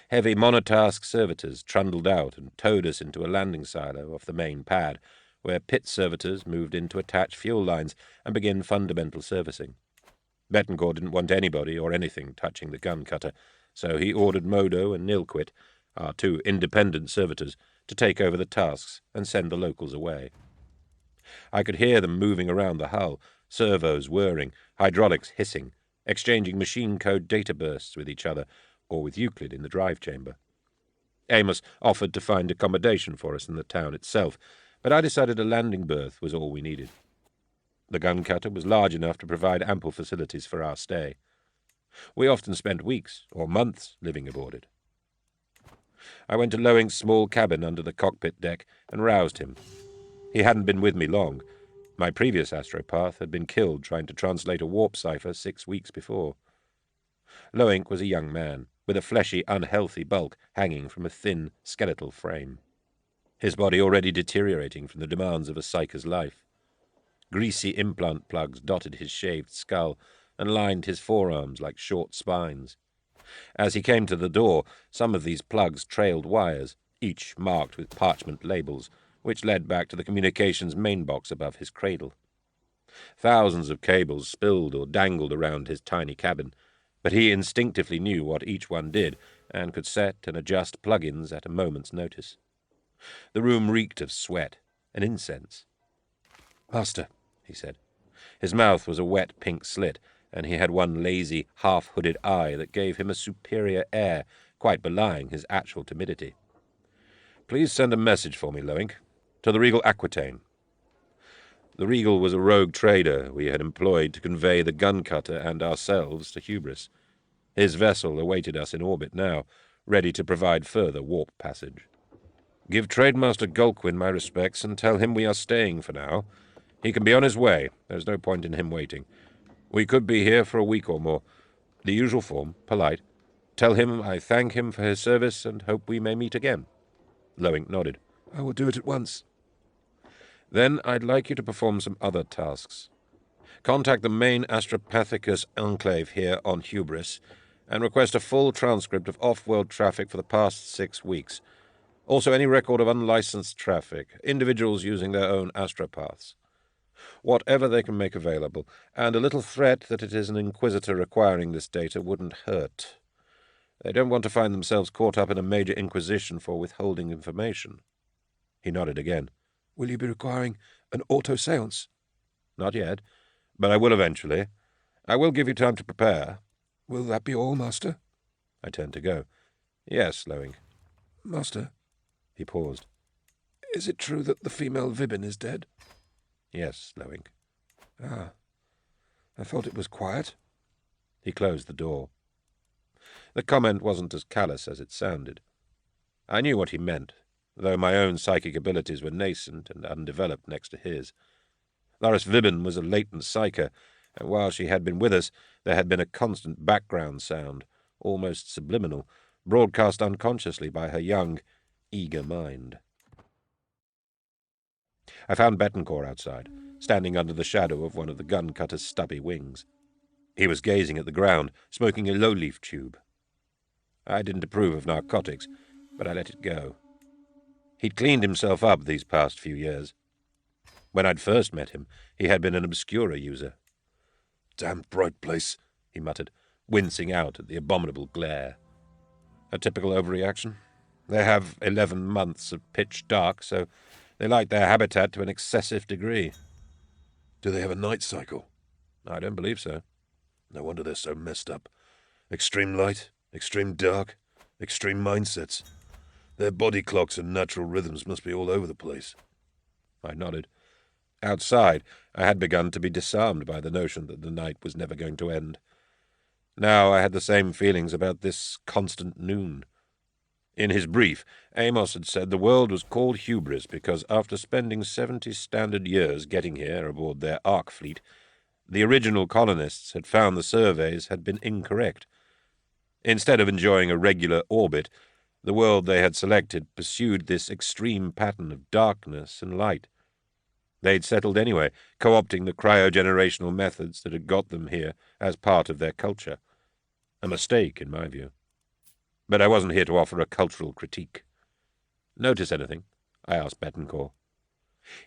Heavy monotask servitors trundled out and towed us into a landing silo off the main pad, where pit servitors moved in to attach fuel lines and begin fundamental servicing. Betancourt didn't want anybody or anything touching the gun cutter, so he ordered Modo and Nilquit, our 2 independent servitors, to take over the tasks and send the locals away. I could hear them moving around the hull, servos whirring, hydraulics hissing, exchanging machine code data bursts with each other, or with Euclid in the drive chamber. Amos offered to find accommodation for us in the town itself, but I decided a landing berth was all we needed. The gun cutter was large enough to provide ample facilities for our stay. We often spent weeks or months living aboard it. I went to Lowink's small cabin under the cockpit deck and roused him. He hadn't been with me long. My previous astropath had been killed trying to translate a warp cipher 6 weeks before. Lowink was a young man, with a fleshy, unhealthy bulk hanging from a thin, skeletal frame. His body already deteriorating from the demands of a psyker's life. Greasy implant plugs dotted his shaved skull and lined his forearms like short spines. As he came to the door, some of these plugs trailed wires, each marked with parchment labels, which led back to the communications main box above his cradle. Thousands of cables spilled or dangled around his tiny cabin, but he instinctively knew what each one did and could set and adjust plug-ins at a moment's notice. The room reeked of sweat and incense. "Master," he said. His mouth was a wet pink slit, and he had one lazy, half-hooded eye that gave him a superior air, quite belying his actual timidity. "Please send a message for me, Lowink, to the Regal Aquitaine." The Regal was a rogue trader we had employed to convey the gun cutter and ourselves to Hubris. His vessel awaited us in orbit now, ready to provide further warp passage. "Give Trademaster Gulquin my respects and tell him we are staying for now. He can be on his way. There's no point in him waiting. We could be here for a week or more. The usual form, polite. Tell him I thank him for his service and hope we may meet again." Loewen nodded. "I will do it at once." "Then I'd like you to perform some other tasks. Contact the main Astropathicus enclave here on Hubris and request a full transcript of off-world traffic for the past 6 weeks. Also any record of unlicensed traffic, individuals using their own astropaths. Whatever they can make available, and a little threat that it is an Inquisitor requiring this data wouldn't hurt. They don't want to find themselves caught up in a major inquisition for withholding information." He nodded again. "Will you be requiring an auto-seance?" "Not yet, but I will eventually. I will give you time to prepare." "Will that be all, Master?" I turned to go. "Yes, Loewen." "Master." He paused. "Is it true that the female Vibin is dead?" "Yes, Loewen." "Ah. I thought it was quiet." He closed the door. The comment wasn't as callous as it sounded. I knew what he meant, though my own psychic abilities were nascent and undeveloped next to his. Loris Vibin was a latent psyker, and while she had been with us, there had been a constant background sound, almost subliminal, broadcast unconsciously by her young, eager mind. I found Betancourt outside, standing under the shadow of one of the gun-cutter's stubby wings. He was gazing at the ground, smoking a low-leaf tube. I didn't approve of narcotics, but I let it go. He'd cleaned himself up these past few years. When I'd first met him, he had been an Obscura user. "Damn bright place," he muttered, wincing out at the abominable glare. A typical overreaction. They have 11 months of pitch dark, so they light their habitat to an excessive degree. "Do they have a night cycle?" I don't believe so. "No wonder they're so messed up. Extreme light, extreme dark, extreme mindsets. Their body clocks and natural rhythms must be all over the place." I nodded. Outside, I had begun to be disarmed by the notion that the night was never going to end. Now I had the same feelings about this constant noon. In his brief, Amos had said the world was called Hubris because after spending 70 standard years getting here aboard their Ark fleet, the original colonists had found the surveys had been incorrect. Instead of enjoying a regular orbit, the world they had selected pursued this extreme pattern of darkness and light. They'd settled anyway, co-opting the cryogenerational methods that had got them here as part of their culture. A mistake, in my view. But I wasn't here to offer a cultural critique. "Notice anything?" I asked Betancourt.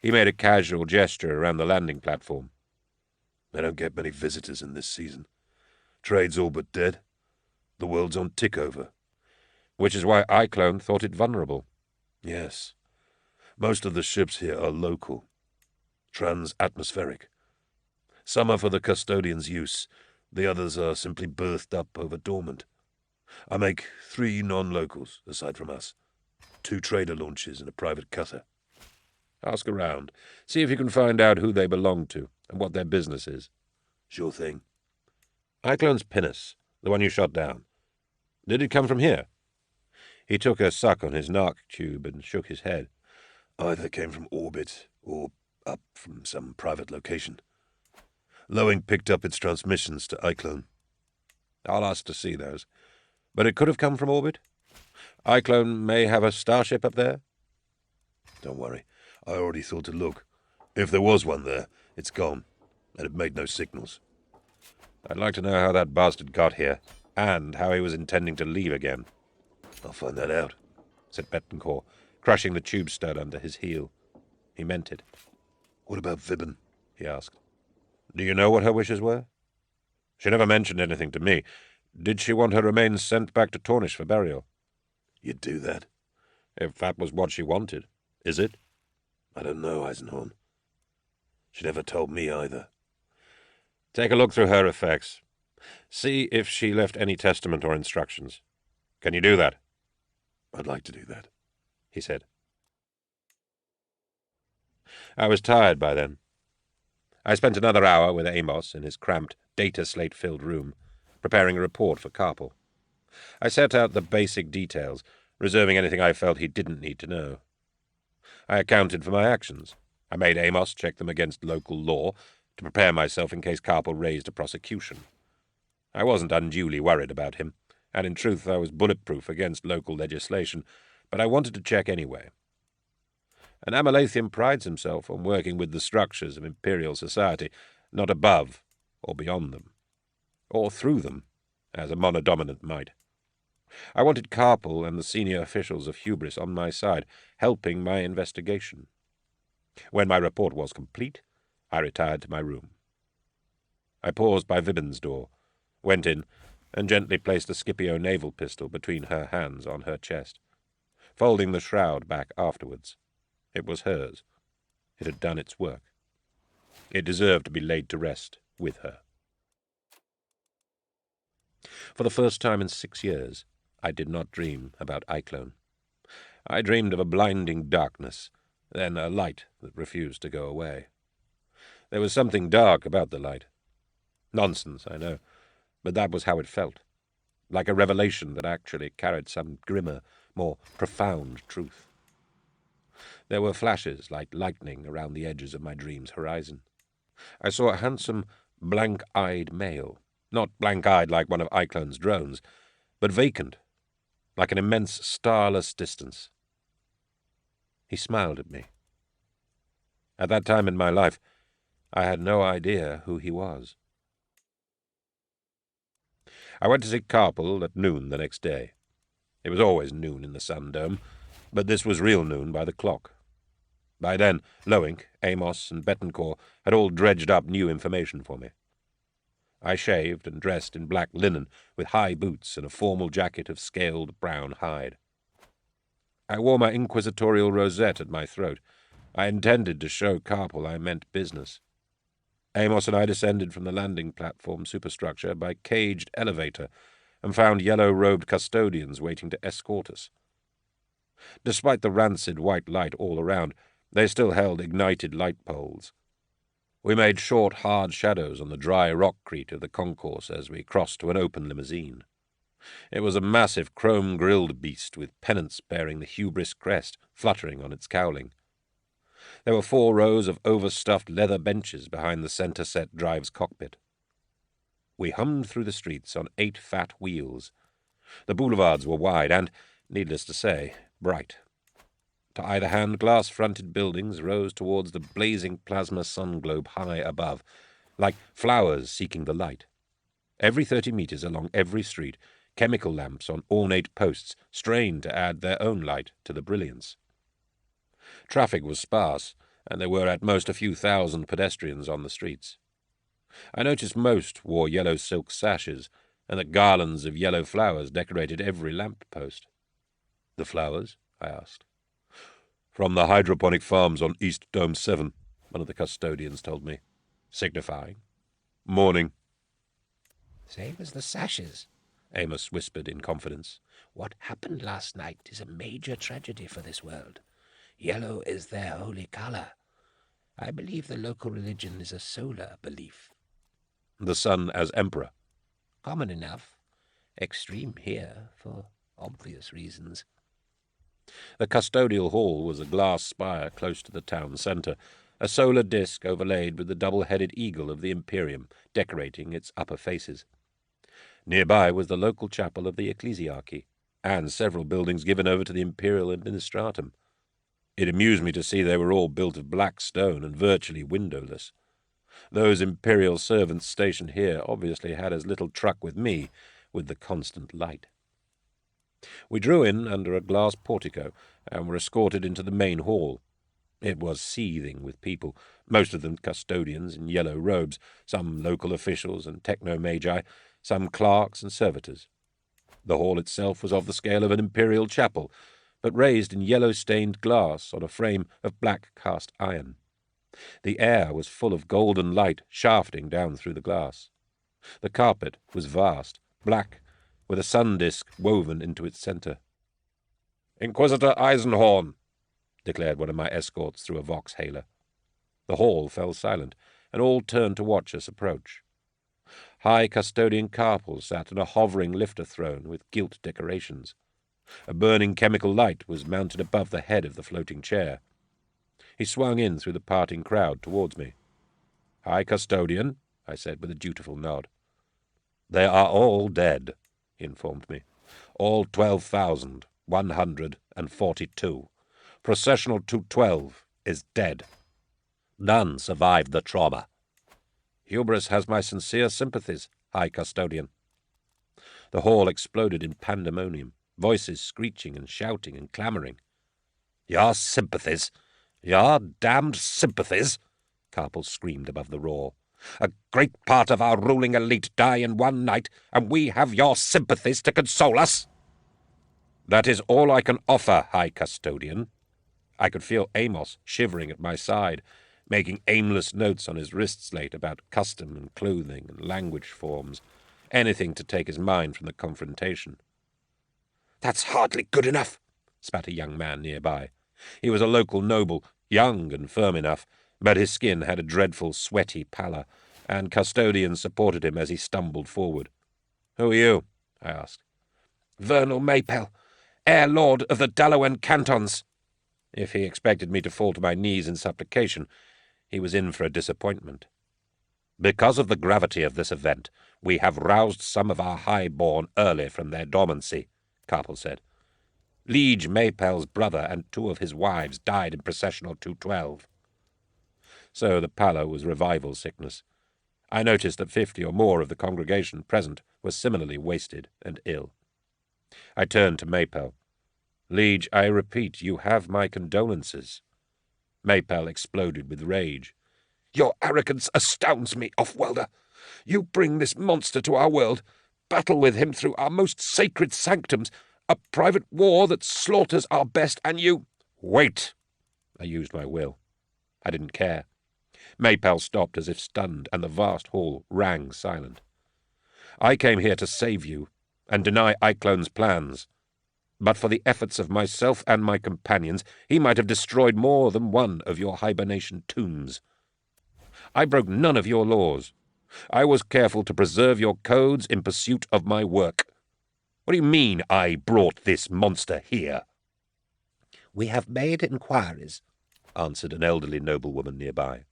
He made a casual gesture around the landing platform. "They don't get many visitors in this season. Trade's all but dead. The world's on tick-over." "Which is why iClone thought it vulnerable." "Yes. Most of the ships here are local. Trans-atmospheric. Some are for the custodians' use. The others are simply berthed up over Dormant. I make 3 non-locals, aside from us. 2 trader launches and a private cutter." "Ask around. See if you can find out who they belong to and what their business is." "Sure thing." "iClone's pinnace, the one you shot down. Did it come from here?" He took a suck on his narc tube and shook his head. "Either came from orbit or up from some private location. Loewen picked up its transmissions to iClone." "I'll ask to see those. But it could have come from orbit? iClone may have a starship up there?" "Don't worry. I already thought to look. If there was one there, it's gone, and it made no signals." "I'd like to know how that bastard got here, and how he was intending to leave again." "I'll find that out," said Betancourt, crushing the tube stud under his heel. He meant it. "What about Vibin?" he asked. "Do you know what her wishes were?" "She never mentioned anything to me. Did she want her remains sent back to Tornish for burial?" "You'd do that?" "If that was what she wanted. Is it?" "I don't know, Eisenhorn. She never told me either." "Take a look through her effects. See if she left any testament or instructions. Can you do that?" "I'd like to do that," he said. I was tired by then. I spent another hour with Amos in his cramped, data-slate-filled room, preparing a report for Carpel. I set out the basic details, reserving anything I felt he didn't need to know. I accounted for my actions. I made Amos check them against local law to prepare myself in case Carpel raised a prosecution. I wasn't unduly worried about him, and in truth I was bulletproof against local legislation, but I wanted to check anyway. An Amalathian prides himself on working with the structures of imperial society, not above or beyond them, or through them, as a monodominant might. I wanted Carpel and the senior officials of Hubris on my side, helping my investigation. When my report was complete, I retired to my room. I paused by Vibben's door, went in, and gently placed a Scipio naval pistol between her hands on her chest, folding the shroud back afterwards. It was hers. It had done its work. It deserved to be laid to rest with her. For the first time in 6 years, I did not dream about Iclone. I dreamed of a blinding darkness, then a light that refused to go away. There was something dark about the light. Nonsense, I know, but that was how it felt, like a revelation that actually carried some grimmer, more profound truth. There were flashes like lightning around the edges of my dream's horizon. I saw a handsome, blank-eyed male, not blank-eyed like one of Iclone's drones, but vacant, like an immense starless distance. He smiled at me. At that time in my life, I had no idea who he was. I went to see Carpel at noon the next day. It was always noon in the Sun Dome, but this was real noon by the clock. By then, Loink, Amos, and Betancourt had all dredged up new information for me. I shaved and dressed in black linen with high boots and a formal jacket of scaled brown hide. I wore my inquisitorial rosette at my throat. I intended to show Carpel I meant business. Amos and I descended from the landing platform superstructure by caged elevator and found yellow-robed custodians waiting to escort us. Despite the rancid white light all around, they still held ignited light poles. We made short, hard shadows on the dry rockcrete of the concourse as we crossed to an open limousine. It was a massive chrome-grilled beast with pennants bearing the hubris crest fluttering on its cowling. There were 4 rows of overstuffed leather benches behind the center-set driver's cockpit. We hummed through the streets on 8 fat wheels. The boulevards were wide and, needless to say, bright. To either hand, glass-fronted buildings rose towards the blazing plasma sun globe high above, like flowers seeking the light. Every 30 meters along every street, chemical lamps on ornate posts strained to add their own light to the brilliance. Traffic was sparse, and there were at most a few thousand pedestrians on the streets. I noticed most wore yellow silk sashes, and that garlands of yellow flowers decorated every lamp-post. "The flowers?" I asked. "From the hydroponic farms on East Dome 7, one of the custodians told me, signifying morning. "Same as the sashes," Amos whispered in confidence. "What happened last night is a major tragedy for this world. Yellow is their holy color. I believe the local religion is a solar belief." "The sun as emperor?" "Common enough. Extreme here, for obvious reasons." The custodial hall was a glass spire close to the town centre, a solar disk overlaid with the double-headed eagle of the Imperium decorating its upper faces. Nearby was the local chapel of the ecclesiarchy, and several buildings given over to the Imperial Administratum. It amused me to see they were all built of black stone and virtually windowless. Those Imperial servants stationed here obviously had as little truck with me with the constant light. We drew in under a glass portico and were escorted into the main hall. It was seething with people, most of them custodians in yellow robes, some local officials and techno-magi, some clerks and servitors. The hall itself was of the scale of an imperial chapel, but raised in yellow-stained glass on a frame of black cast iron. The air was full of golden light shafting down through the glass. The carpet was vast, black, with a sun disk woven into its center. "Inquisitor Eisenhorn," declared one of my escorts through a vox-hailer. The hall fell silent, and all turned to watch us approach. High Custodian Carpel sat on a hovering lifter throne with gilt decorations. A burning chemical light was mounted above the head of the floating chair. He swung in through the parting crowd towards me. "High Custodian," I said with a dutiful nod. "They are all dead," he informed me. All 12,142. Processional 212 is dead. None survived the trauma. Hubris has my sincere sympathies, High Custodian. The hall exploded in pandemonium, voices screeching and shouting and clamouring. Your sympathies? Your damned sympathies? Carpel screamed above the roar. A great part of our ruling elite die in one night, and we have your sympathies to console us? That is all I can offer, High Custodian. I could feel Amos shivering at my side, making aimless notes on his wrist slate about custom and clothing and language forms, anything to take his mind from the confrontation. That's hardly good enough, spat a young man nearby. He was a local noble, young and firm enough, but his skin had a dreadful sweaty pallor, and custodians supported him as he stumbled forward. Who are you? I asked. Vernal Maypel, heir lord of the Dalawan cantons. If he expected me to fall to my knees in supplication, he was in for a disappointment. Because of the gravity of this event, we have roused some of our high-born early from their dormancy, Carpel said. Liege Maypel's brother and 2 of his wives died in processional 212. So the pallor was revival sickness. I noticed that 50 or more of the congregation present were similarly wasted and ill. I turned to Maypel. Liege, I repeat, you have my condolences. Maypel exploded with rage. Your arrogance astounds me, Offwelder. You bring this monster to our world, battle with him through our most sacred sanctums, a private war that slaughters our best, and you— Wait! I used my will. I didn't care. Maypel stopped as if stunned, and the vast hall rang silent. I came here to save you and deny Iclone's plans. But for the efforts of myself and my companions, he might have destroyed more than one of your hibernation tombs. I broke none of your laws. I was careful to preserve your codes in pursuit of my work. What do you mean I brought this monster here? We have made inquiries, answered an elderly noblewoman nearby.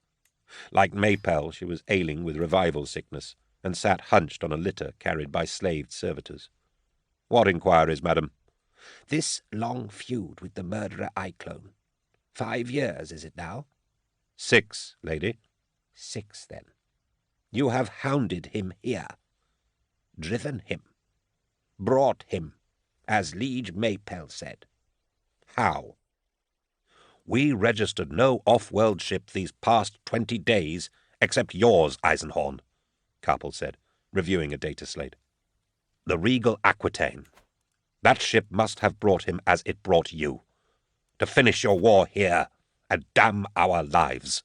Like Maypel, she was ailing with revival sickness, and sat hunched on a litter carried by slaved servitors. What inquiries, madam? This long feud with the murderer Iclone. 5 years, is it now? 6, lady. 6, then. You have hounded him here, driven him, brought him, as Liege Maypel said. How? We registered no off-world ship these past 20 days, except yours, Eisenhorn, Carpel said, reviewing a data slate. The Regal Aquitaine. That ship must have brought him as it brought you, to finish your war here and damn our lives.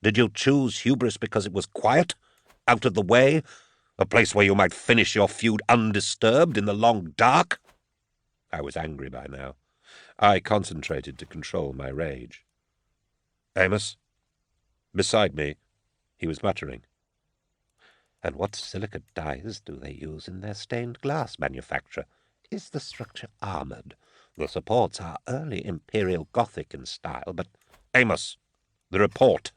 Did you choose Hubris because it was quiet, out of the way, a place where you might finish your feud undisturbed in the long dark? I was angry by now. I concentrated to control my rage. Amos? Beside me, he was muttering. And what silicate dyes do they use in their stained glass manufacture? Is the structure armoured? The supports are early Imperial Gothic in style, but— Amos, the report.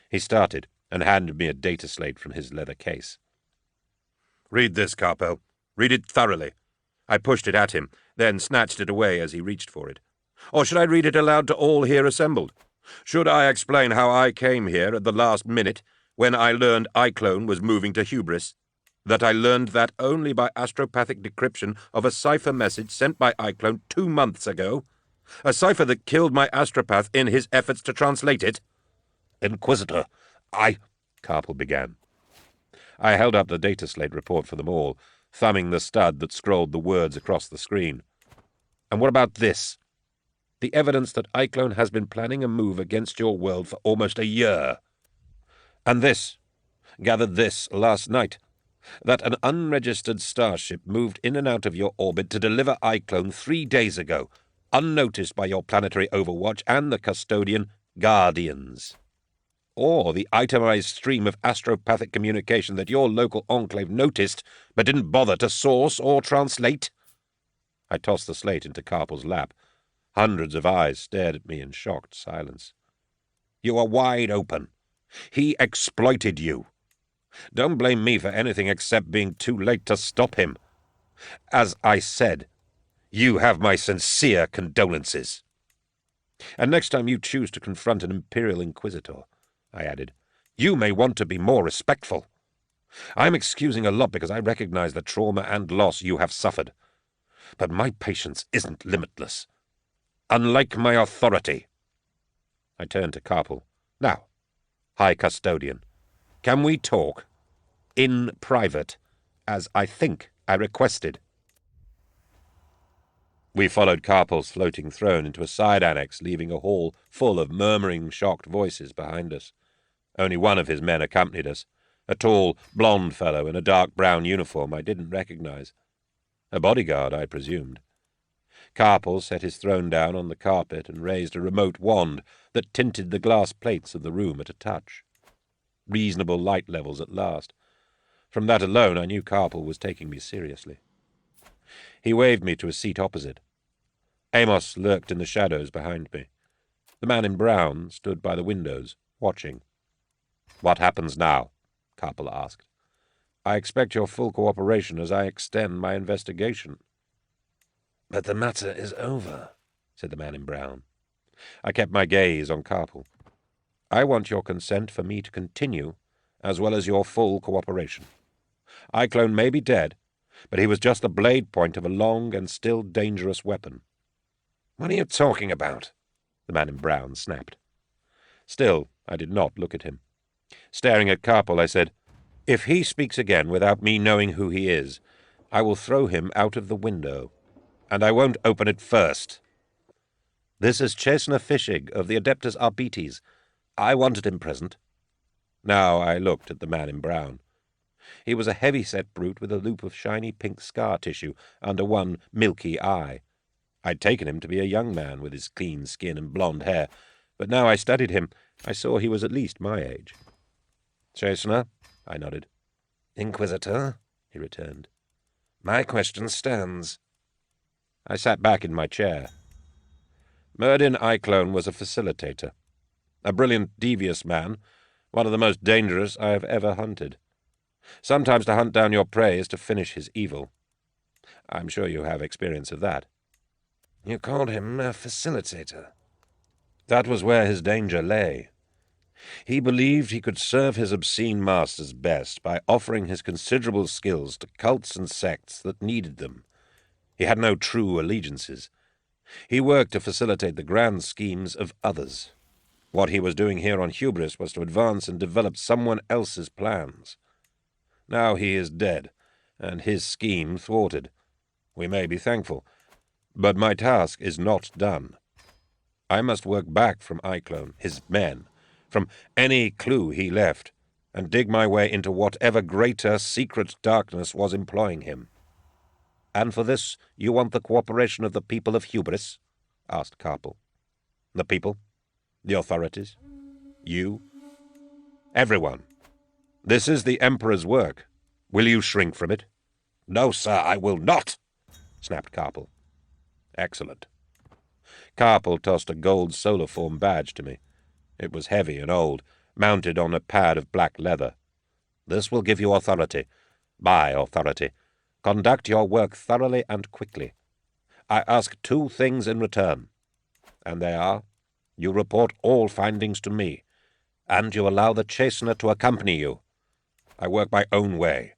He started and handed me a data slate from his leather case. Read this, Carpel. Read it thoroughly. I pushed it at him, then snatched it away as he reached for it. Or should I read it aloud to all here assembled? Should I explain how I came here at the last minute, when I learned Iclone was moving to Hubris? That I learned that only by astropathic decryption of a cipher message sent by Iclone 2 months ago? A cipher that killed my astropath in his efforts to translate it? Inquisitor, Carpel began. I held up the data slate report for them all, thumbing the stud that scrolled the words across the screen. And what about this? The evidence that Iclone has been planning a move against your world for almost a year. And this, gathered this last night, that an unregistered starship moved in and out of your orbit to deliver Iclone 3 days ago, unnoticed by your planetary overwatch and the custodian Guardians. Or the itemized stream of astropathic communication that your local enclave noticed but didn't bother to source or translate? I tossed the slate into Carpel's lap. Hundreds of eyes stared at me in shocked silence. You were wide open. He exploited you. Don't blame me for anything except being too late to stop him. As I said, you have my sincere condolences. And next time you choose to confront an Imperial Inquisitor, I added, you may want to be more respectful. I'm excusing a lot because I recognize the trauma and loss you have suffered. But my patience isn't limitless. Unlike my authority. I turned to Carpal. Now, High Custodian, can we talk in private, as I think I requested? We followed Carpal's floating throne into a side annex, leaving a hall full of murmuring, shocked voices behind us. Only one of his men accompanied us, a tall, blond fellow in a dark brown uniform I didn't recognize. A bodyguard, I presumed. Carpal set his throne down on the carpet and raised a remote wand that tinted the glass plates of the room at a touch. Reasonable light levels at last. From that alone I knew Carpal was taking me seriously. He waved me to a seat opposite. Amos lurked in the shadows behind me. The man in brown stood by the windows, watching. "What happens now?" Carpal asked. "I expect your full cooperation as I extend my investigation." "But the matter is over," said the man in brown. I kept my gaze on Carpal. "I want your consent for me to continue, as well as your full cooperation. Iclone may be dead, but he was just the blade point of a long and still dangerous weapon." "What are you talking about?" the man in brown snapped. Still, I did not look at him. Staring at Carpal, I said, "If he speaks again without me knowing who he is, I will throw him out of the window. And I won't open it first. This is Chesna Fishig of the Adeptus Arbites. I wanted him present." Now I looked at the man in brown. He was a heavy-set brute with a loop of shiny pink scar tissue under one milky eye. I'd taken him to be a young man with his clean skin and blonde hair, but now I studied him, I saw he was at least my age. "Chesna?" I nodded. "Inquisitor," he returned. "My question stands." I sat back in my chair. Merdin Iclone was a facilitator. A brilliant, devious man, one of the most dangerous I have ever hunted. Sometimes to hunt down your prey is to finish his evil. I'm sure you have experience of that. "You called him a facilitator." That was where his danger lay. He believed he could serve his obscene masters best by offering his considerable skills to cults and sects that needed them. He had no true allegiances. He worked to facilitate the grand schemes of others. What he was doing here on Hubris was to advance and develop someone else's plans. Now he is dead, and his scheme thwarted. We may be thankful, but my task is not done. I must work back from Iclone, his men, from any clue he left, and dig my way into whatever greater secret darkness was employing him. "And for this you want the cooperation of the people of Hubris?" asked Carpal. "The people? The authorities? You? Everyone. This is the Emperor's work. Will you shrink from it?" "No, sir, I will not," snapped Carpal. "Excellent." Carpal tossed a gold solar form badge to me. It was heavy and old, mounted on a pad of black leather. "This will give you authority. My authority. Conduct your work thoroughly and quickly. I ask two things in return, and they are, you report all findings to me, and you allow the Chastener to accompany you. I work my own way.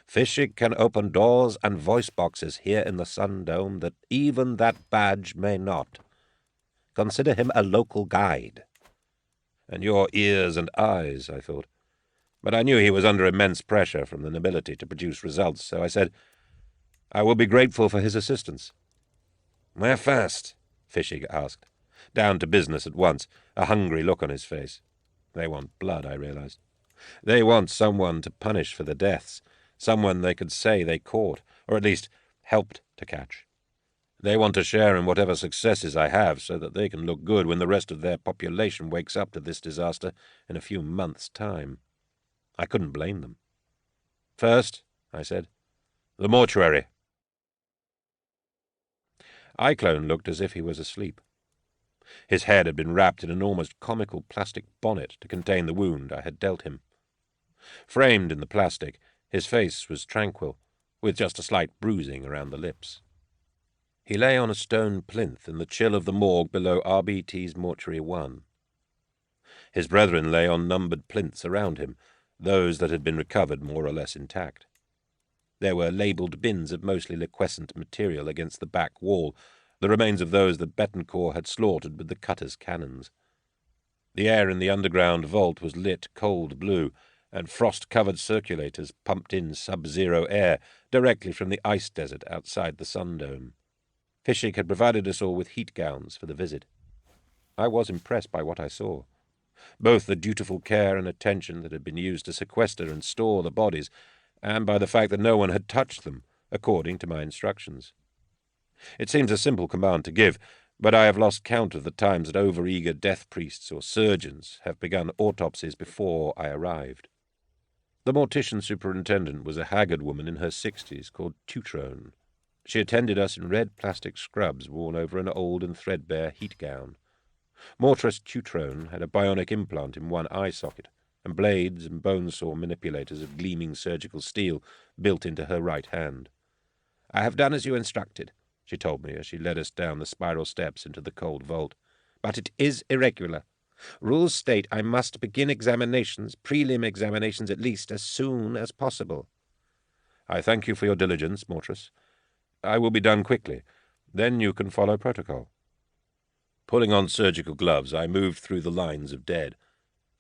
Fishig can open doors and voice boxes here in the Sun Dome that even that badge may not. Consider him a local guide." "And your ears and eyes," I thought. But I knew he was under immense pressure from the nobility to produce results, so I said, "I will be grateful for his assistance." "Where first?" Fishig asked, down to business at once, a hungry look on his face. They want blood, I realized. They want someone to punish for the deaths, someone they could say they caught, or at least helped to catch. They want to share in whatever successes I have so that they can look good when the rest of their population wakes up to this disaster in a few months' time. I couldn't blame them. "First," I said, "the mortuary." Iclone looked as if he was asleep. His head had been wrapped in an almost comical plastic bonnet to contain the wound I had dealt him. Framed in the plastic, his face was tranquil, with just a slight bruising around the lips. He lay on a stone plinth in the chill of the morgue below RBT's Mortuary 1. His brethren lay on numbered plinths around him, those that had been recovered more or less intact. There were labelled bins of mostly liquescent material against the back wall, the remains of those that Betancourt had slaughtered with the cutter's cannons. The air in the underground vault was lit cold blue, and frost-covered circulators pumped in sub-zero air directly from the ice desert outside the sun dome. Fischig had provided us all with heat gowns for the visit. I was impressed by what I saw. Both the dutiful care and attention that had been used to sequester and store the bodies, and by the fact that no one had touched them, according to my instructions. It seems a simple command to give, but I have lost count of the times that over-eager death priests or surgeons have begun autopsies before I arrived. The mortician superintendent was a haggard woman in her 60s called Tutrone. She attended us in red plastic scrubs worn over an old and threadbare heat gown. Mortress Tutrone had a bionic implant in one eye socket, and blades and bone saw manipulators of gleaming surgical steel built into her right hand. "I have done as you instructed," she told me as she led us down the spiral steps into the cold vault. "But it is irregular. Rules state I must begin examinations, prelim examinations at least, as soon as possible." "I thank you for your diligence, Mortress. I will be done quickly. Then you can follow protocol." Pulling on surgical gloves, I moved through the lines of dead.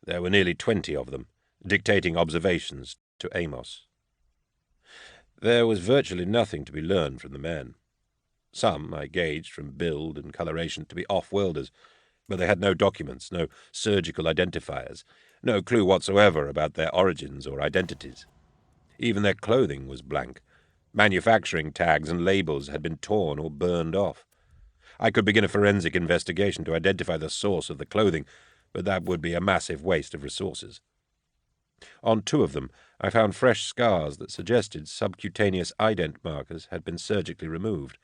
There were nearly 20 of them, dictating observations to Amos. There was virtually nothing to be learned from the men. Some I gauged from build and coloration to be off-worlders, but they had no documents, no surgical identifiers, no clue whatsoever about their origins or identities. Even their clothing was blank. Manufacturing tags and labels had been torn or burned off. I could begin a forensic investigation to identify the source of the clothing, but that would be a massive waste of resources. On 2 of them, I found fresh scars that suggested subcutaneous ident markers had been surgically removed.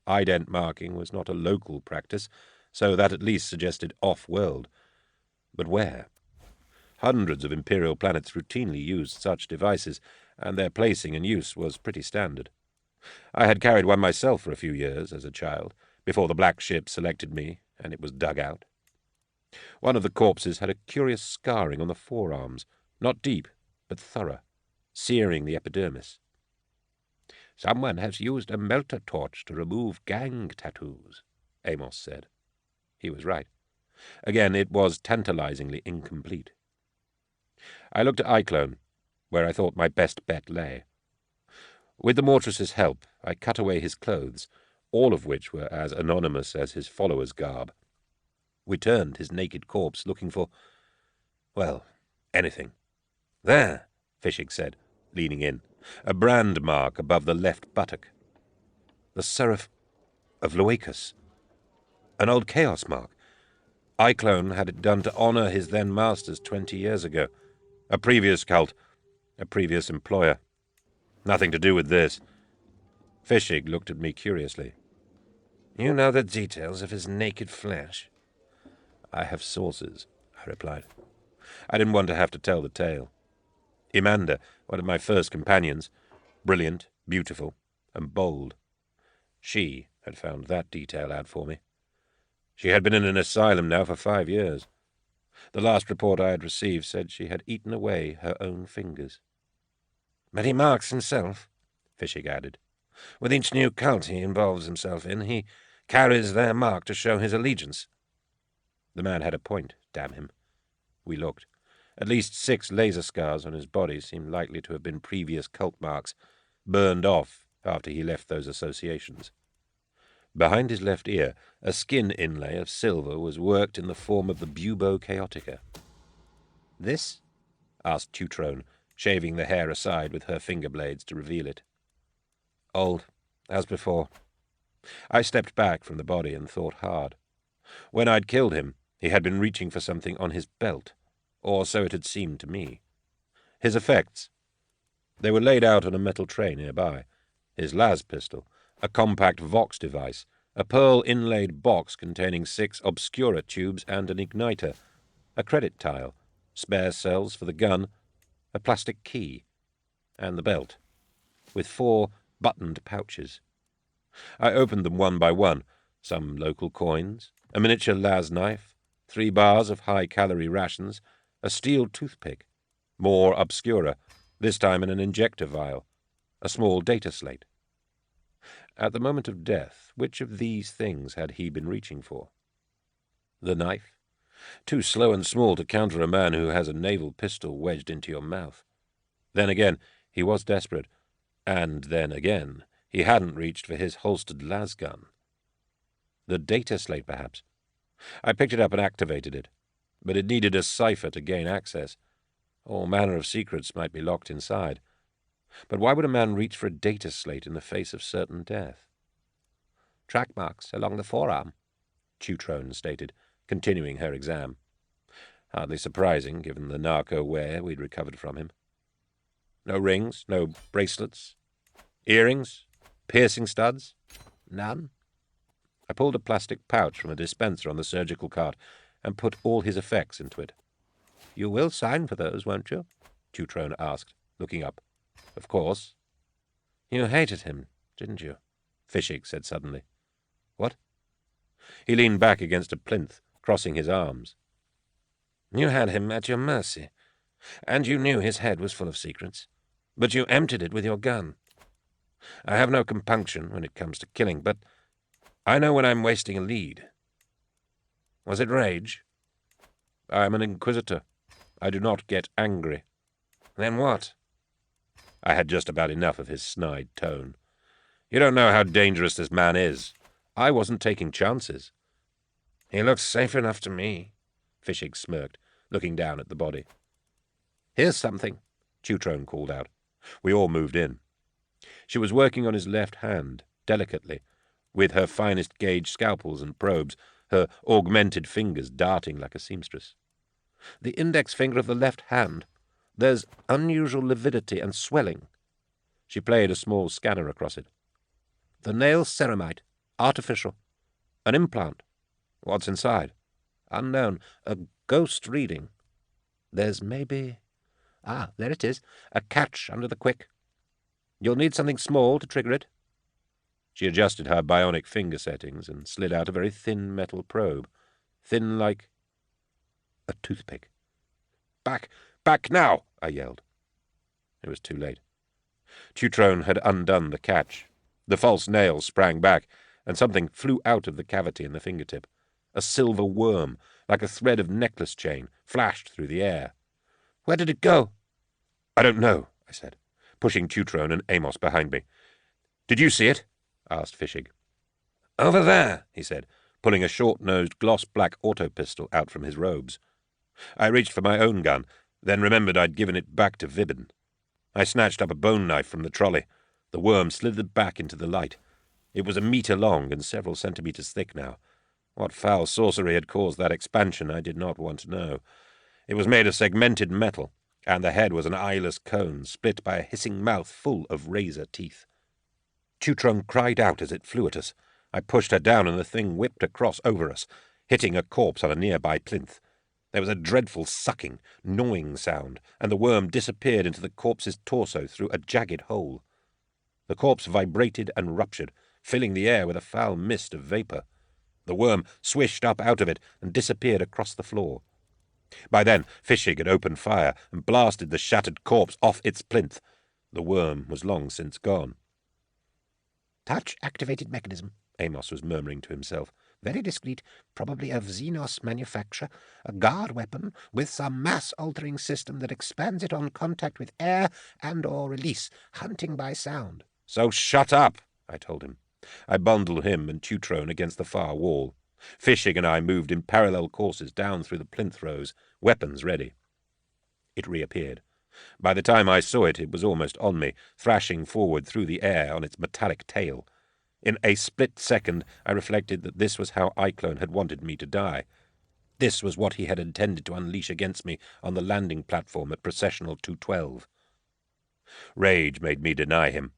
Ident marking was not a local practice, so that at least suggested off-world. But where? Hundreds of Imperial planets routinely used such devices, and their placing and use was pretty standard. I had carried one myself for a few years as a child, before the black ship selected me, and it was dug out. One of the corpses had a curious scarring on the forearms, not deep, but thorough, searing the epidermis. "Someone has used a melter torch to remove gang tattoos," Amos said. He was right. Again, it was tantalizingly incomplete. I looked at Iclone, where I thought my best bet lay. With the Mortress's help, I cut away his clothes, all of which were as anonymous as his followers' garb. We turned his naked corpse, looking for, well, anything. "There," Fischig said, leaning in, a brand mark above the left buttock. The seraph of Loacus. An old chaos mark. Iclone had it done to honor his then-masters 20 years ago. A previous cult, a previous employer. Nothing to do with this. Fischig looked at me curiously. "You know the details of his naked flesh?" "I have sources," I replied. I didn't want to have to tell the tale. Imanda, one of my first companions, brilliant, beautiful, and bold. She had found that detail out for me. She had been in an asylum now for 5 years. The last report I had received said she had eaten away her own fingers. "But he marks himself," Fischig added. "With each new cult he involves himself in, he carries their mark to show his allegiance." The man had a point, damn him. We looked. At least 6 laser scars on his body seemed likely to have been previous cult marks, burned off after he left those associations. Behind his left ear, a skin inlay of silver was worked in the form of the bubo chaotica. "This?" asked Tutrone, shaving the hair aside with her finger blades to reveal it. "Old, as before." I stepped back from the body and thought hard. When I'd killed him, he had been reaching for something on his belt, or so it had seemed to me. His effects. They were laid out on a metal tray nearby. His las pistol, a compact Vox device, a pearl-inlaid box containing 6 Obscura tubes and an igniter, a credit tile, spare cells for the gun, a plastic key, and the belt, with 4 buttoned pouches. I opened them one by one, some local coins, a miniature las knife, 3 bars of high-calorie rations, a steel toothpick, more obscura, this time in an injector vial, a small data slate. At the moment of death, which of these things had he been reaching for? The knife? Too slow and small to counter a man who has a naval pistol wedged into your mouth. Then again, he was desperate, and then again, he hadn't reached for his holstered lasgun. The data slate, perhaps. I picked it up and activated it, but it needed a cipher to gain access. All manner of secrets might be locked inside. But why would a man reach for a data slate in the face of certain death? "Track marks along the forearm," Tutrone stated, continuing her exam. Hardly surprising, given the narco wear we'd recovered from him. No rings, no bracelets, earrings, piercing studs? "None." I pulled a plastic pouch from a dispenser on the surgical cart and put all his effects into it. "You will sign for those, won't you?" Tutrone asked, looking up. Of course. You hated him, didn't you? Fishig said suddenly. What? He leaned back against a plinth, crossing his arms. You had him at your mercy, and you knew his head was full of secrets, but you emptied it with your gun. I have no compunction when it comes to killing, but I know when I'm wasting a lead. Was it rage? I am an inquisitor. I do not get angry. Then what? I had just about enough of his snide tone. You don't know how dangerous this man is. I wasn't taking chances. He looks safe enough to me, Fishig smirked, looking down at the body. Here's something, Tutrone called out. We all moved in. She was working on his left hand, delicately, with her finest gauge scalpels and probes, her augmented fingers darting like a seamstress. The index finger of the left hand. There's unusual lividity and swelling. She played a small scanner across it. The nail ceramite, artificial. An implant. What's inside? Unknown. A ghost reading. There's maybe... Ah, there it is. A catch under the quick. You'll need something small to trigger it. She adjusted her bionic finger settings and slid out a very thin metal probe. Thin like... a toothpick. Back! Back now! I yelled. It was too late. Tutrone had undone the catch. The false nail sprang back, and something flew out of the cavity in the fingertip. A silver worm, like a thread of necklace chain, flashed through the air. Where did it go? I don't know, I said, pushing Tutrone and Amos behind me. Did you see it? Asked Fishig. Over there, he said, pulling a short-nosed, gloss-black auto-pistol out from his robes. I reached for my own gun, then remembered I'd given it back to Vibben. I snatched up a bone knife from the trolley. The worm slithered back into the light. It was 1 meter long and several centimeters thick now. What foul sorcery had caused that expansion I did not want to know. It was made of segmented metal, and the head was an eyeless cone split by a hissing mouth full of razor teeth. Tutrone cried out as it flew at us. I pushed her down, and the thing whipped across over us, hitting a corpse on a nearby plinth. There was a dreadful sucking, gnawing sound, and the worm disappeared into the corpse's torso through a jagged hole. The corpse vibrated and ruptured, filling the air with a foul mist of vapour. The worm swished up out of it and disappeared across the floor. By then, Fishig had opened fire and blasted the shattered corpse off its plinth. The worm was long since gone. Touch-activated mechanism, Amos was murmuring to himself. Very discreet, probably of Xenos manufacture, a guard weapon with some mass-altering system that expands it on contact with air and/or release, hunting by sound. So shut up, I told him. I bundled him and Tutrone against the far wall. Fishig and I moved in parallel courses down through the plinth rows, weapons ready. It reappeared. By the time I saw it, it was almost on me, thrashing forward through the air on its metallic tail. In a split second, I reflected that this was how Iclone had wanted me to die. This was what he had intended to unleash against me on the landing platform at Processional 212. Rage made me deny him.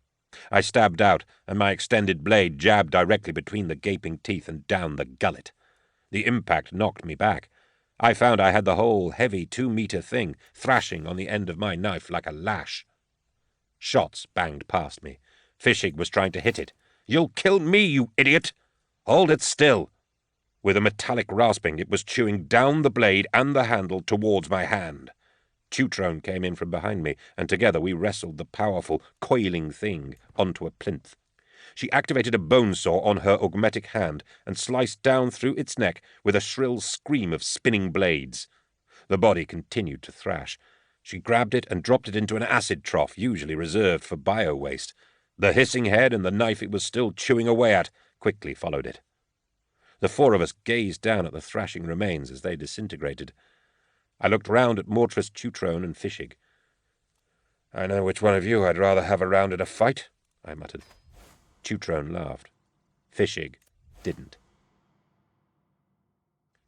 I stabbed out, and my extended blade jabbed directly between the gaping teeth and down the gullet. The impact knocked me back. I found I had the whole heavy 2-meter thing thrashing on the end of my knife like a lash. Shots banged past me. Fischig was trying to hit it. "You'll kill me, you idiot! Hold it still!" With a metallic rasping, it was chewing down the blade and the handle towards my hand. Tutrone came in from behind me, and together we wrestled the powerful, coiling thing onto a plinth. She activated a bone saw on her augmetic hand and sliced down through its neck with a shrill scream of spinning blades. The body continued to thrash. She grabbed it and dropped it into an acid trough, usually reserved for bio-waste. The hissing head and the knife it was still chewing away at quickly followed it. The four of us gazed down at the thrashing remains as they disintegrated. I looked round at Mortress, Tutrone, and Fischig. "I know which one of you I'd rather have around in a fight," I muttered. Tutrone laughed. Fischig didn't.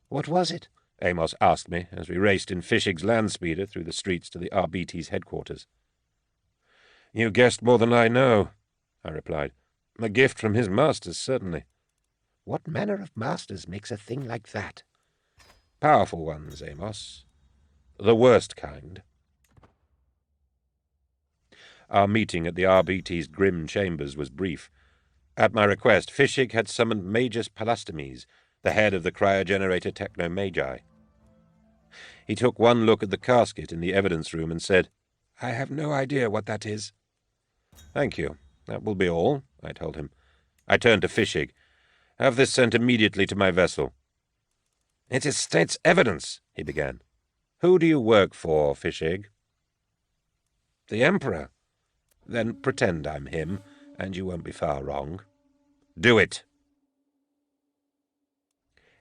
"What was it?" Amos asked me as we raced in Fischig's land speeder through the streets to the RBT's headquarters. "You guessed more than I know," I replied. "A gift from his masters, certainly." "What manner of masters makes a thing like that?" "Powerful ones, Amos. The worst kind." Our meeting at the RBT's grim chambers was brief. At my request, Fischig had summoned Magus Palastomes, the head of the cryogenerator Techno-Magi. He took one look at the casket in the evidence room and said, "I have no idea what that is." "Thank you. That will be all," I told him. I turned to Fischig. "Have this sent immediately to my vessel." "It is state's evidence," he began. "Who do you work for, Fischig?" "The Emperor." "Then pretend I'm him, and you won't be far wrong. Do it."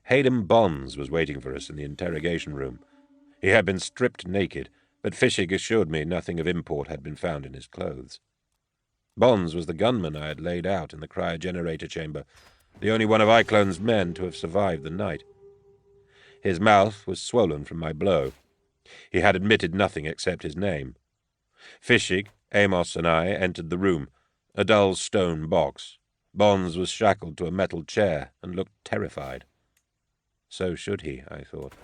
Hayden Bonds was waiting for us in the interrogation room. He had been stripped naked, but Fischig assured me nothing of import had been found in his clothes. Bonds was the gunman I had laid out in the cryogenerator chamber, the only one of Iclone's men to have survived the night. His mouth was swollen from my blow. He had admitted nothing except his name. Fischig, Amos, and I entered the room, a dull stone box. Bonds was shackled to a metal chair and looked terrified. So should he, I thought.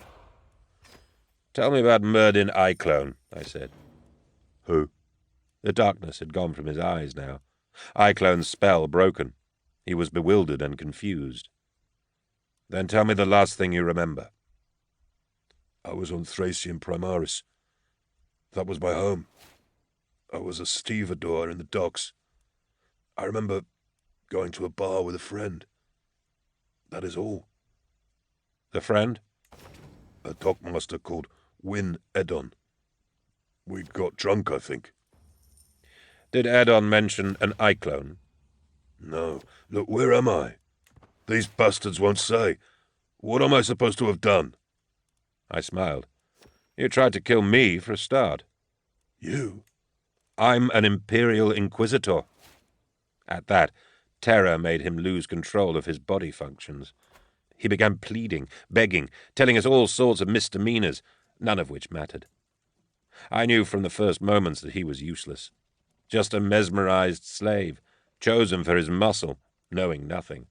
"Tell me about Murdin Iclone," I said. Who? The darkness had gone from his eyes now. Iclone's spell broken. He was bewildered and confused. "Then tell me the last thing you remember." I was on Thracian Primaris. That was my home. I was a stevedore in the docks. I remember going to a bar with a friend. That is all. "The friend?" A dockmaster called Win Edon. We got drunk, I think. "Did Edon mention an Iclone?" No. Look, where am I? These bastards won't say. What am I supposed to have done? I smiled. "You tried to kill me for a start." You? "I'm an Imperial Inquisitor." At that, terror made him lose control of his body functions. He began pleading, begging, telling us all sorts of misdemeanors, none of which mattered. I knew from the first moments that he was useless. Just a mesmerized slave, chosen for his muscle, knowing nothing.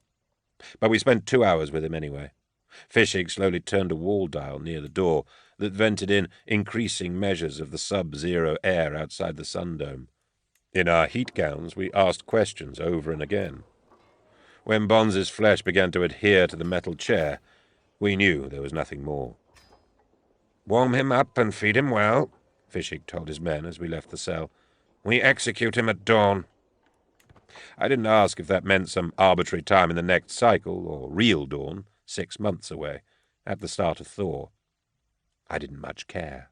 But we spent 2 hours with him anyway. Fischig slowly turned a wall dial near the door that vented in increasing measures of the sub-zero air outside the sun dome. In our heat gowns, we asked questions over and again. When Bonds's flesh began to adhere to the metal chair, we knew there was nothing more. "Warm him up and feed him well," Fischig told his men as we left the cell. "We execute him at dawn." I didn't ask if that meant some arbitrary time in the next cycle, or real dawn, 6 months away, at the start of Thor. I didn't much care.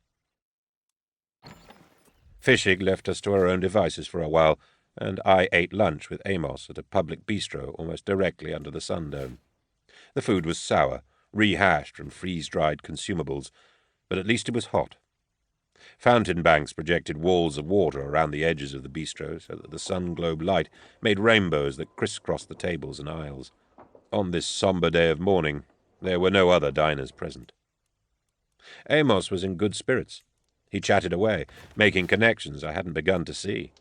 Fischig left us to our own devices for a while, and I ate lunch with Amos at a public bistro almost directly under the sun dome. The food was sour, rehashed from freeze-dried consumables, but at least it was hot. Fountain banks projected walls of water around the edges of the bistro so that the sun-globe light made rainbows that crisscrossed the tables and aisles. On this somber day of mourning, there were no other diners present. Amos was in good spirits. He chatted away, making connections I hadn't begun to see.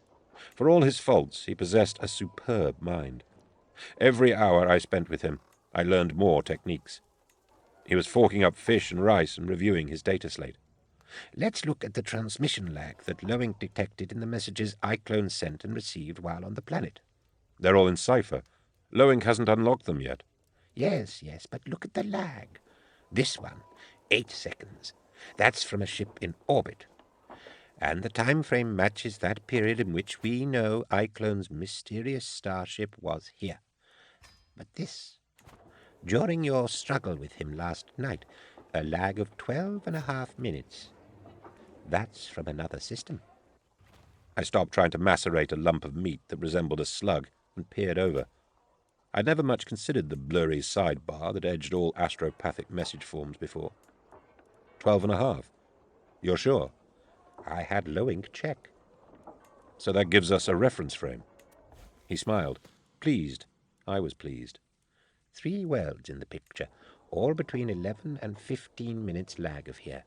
For all his faults, he possessed a superb mind. Every hour I spent with him, I learned more techniques. He was forking up fish and rice and reviewing his data slate. Let's look at the transmission lag that Loewen detected in the messages iClone sent and received while on the planet. They're all in cipher. Loewen hasn't unlocked them yet. Yes, but look at the lag. This one, 8 seconds. That's from a ship in orbit. And the time frame matches that period in which we know iClone's mysterious starship was here. But this, during your struggle with him last night, a lag of 12.5 minutes. That's from another system. I stopped trying to macerate a lump of meat that resembled a slug and peered over. I'd never much considered the blurry sidebar that edged all astropathic message forms before. 12.5. You're sure? I had Loewen check. So that gives us a reference frame. He smiled. Pleased. I was pleased. 3 worlds in the picture, all between 11 and 15 minutes lag of here.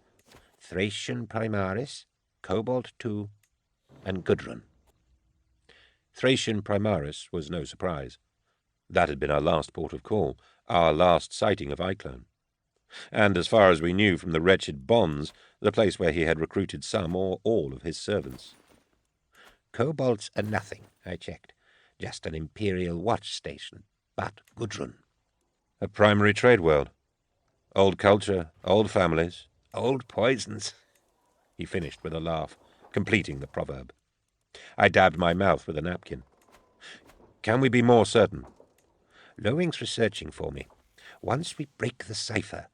Thracian Primaris, Cobalt II, and Gudrun. Thracian Primaris was no surprise. That had been our last port of call, our last sighting of iClone. And as far as we knew from the wretched bonds, the place where he had recruited some or all of his servants. Cobalts are nothing, I checked. Just an Imperial watch station. But Gudrun. A primary trade world. Old culture, old families. Old poisons. He finished with a laugh, completing the proverb. I dabbed my mouth with a napkin. Can we be more certain? Loewen's researching for me. Once we break the cipher,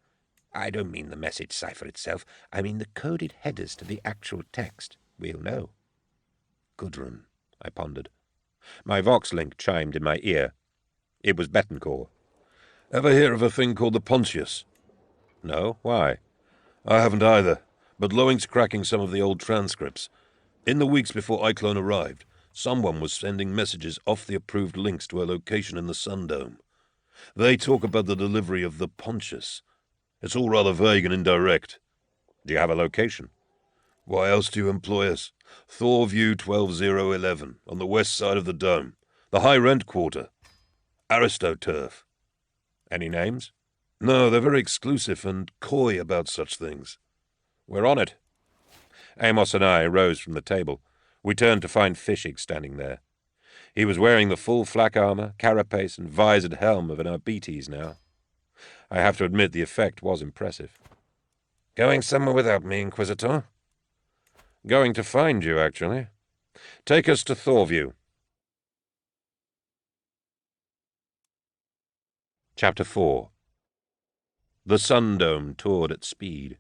I don't mean the message cipher itself, I mean the coded headers to the actual text, we'll know. Gudrun, I pondered. My Vox link chimed in my ear. It was Betancourt. Ever hear of a thing called the Pontius? No, why? I haven't either, but Loewen's cracking some of the old transcripts. In the weeks before iClone arrived, someone was sending messages off the approved links to a location in the Sun Dome. They talk about the delivery of the Pontius. It's all rather vague and indirect. Do you have a location? Why else do you employ us? Thorview 12011, on the west side of the dome. The high rent quarter. AristoTurf. Any names? No, they're very exclusive and coy about such things. We're on it. Amos and I rose from the table. We turned to find Fischig standing there. He was wearing the full flak armor, carapace, and visored helm of an Arbites now. I have to admit the effect was impressive. Going somewhere without me, Inquisitor? Going to find you, actually. Take us to Thorview. Chapter 4. The Sun Dome toured at speed.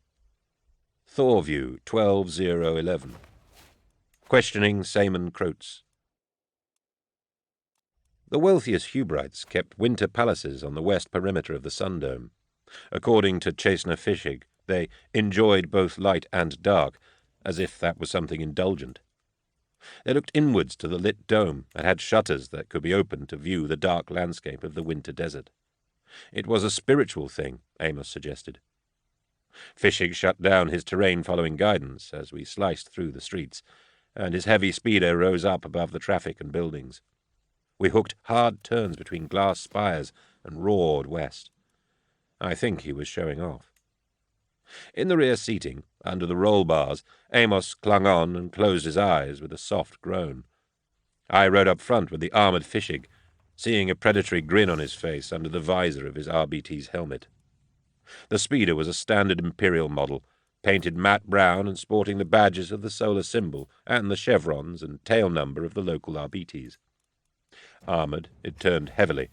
Thorview 12011. Questioning Seaman Croats. The wealthiest Hubrites kept winter palaces on the west perimeter of the Sun Dome. According to Chancellor Fischig, they enjoyed both light and dark, as if that was something indulgent. They looked inwards to the lit dome and had shutters that could be opened to view the dark landscape of the winter desert. It was a spiritual thing, Amos suggested. Fischig shut down his terrain-following guidance as we sliced through the streets, and his heavy speeder rose up above the traffic and buildings. We hooked hard turns between glass spires and roared west. I think he was showing off. In the rear seating, under the roll bars, Amos clung on and closed his eyes with a soft groan. I rode up front with the armoured Fischig, seeing a predatory grin on his face under the visor of his RBT's helmet. The speeder was a standard Imperial model, painted matte brown and sporting the badges of the solar symbol and the chevrons and tail number of the local RBTs. Armoured, it turned heavily,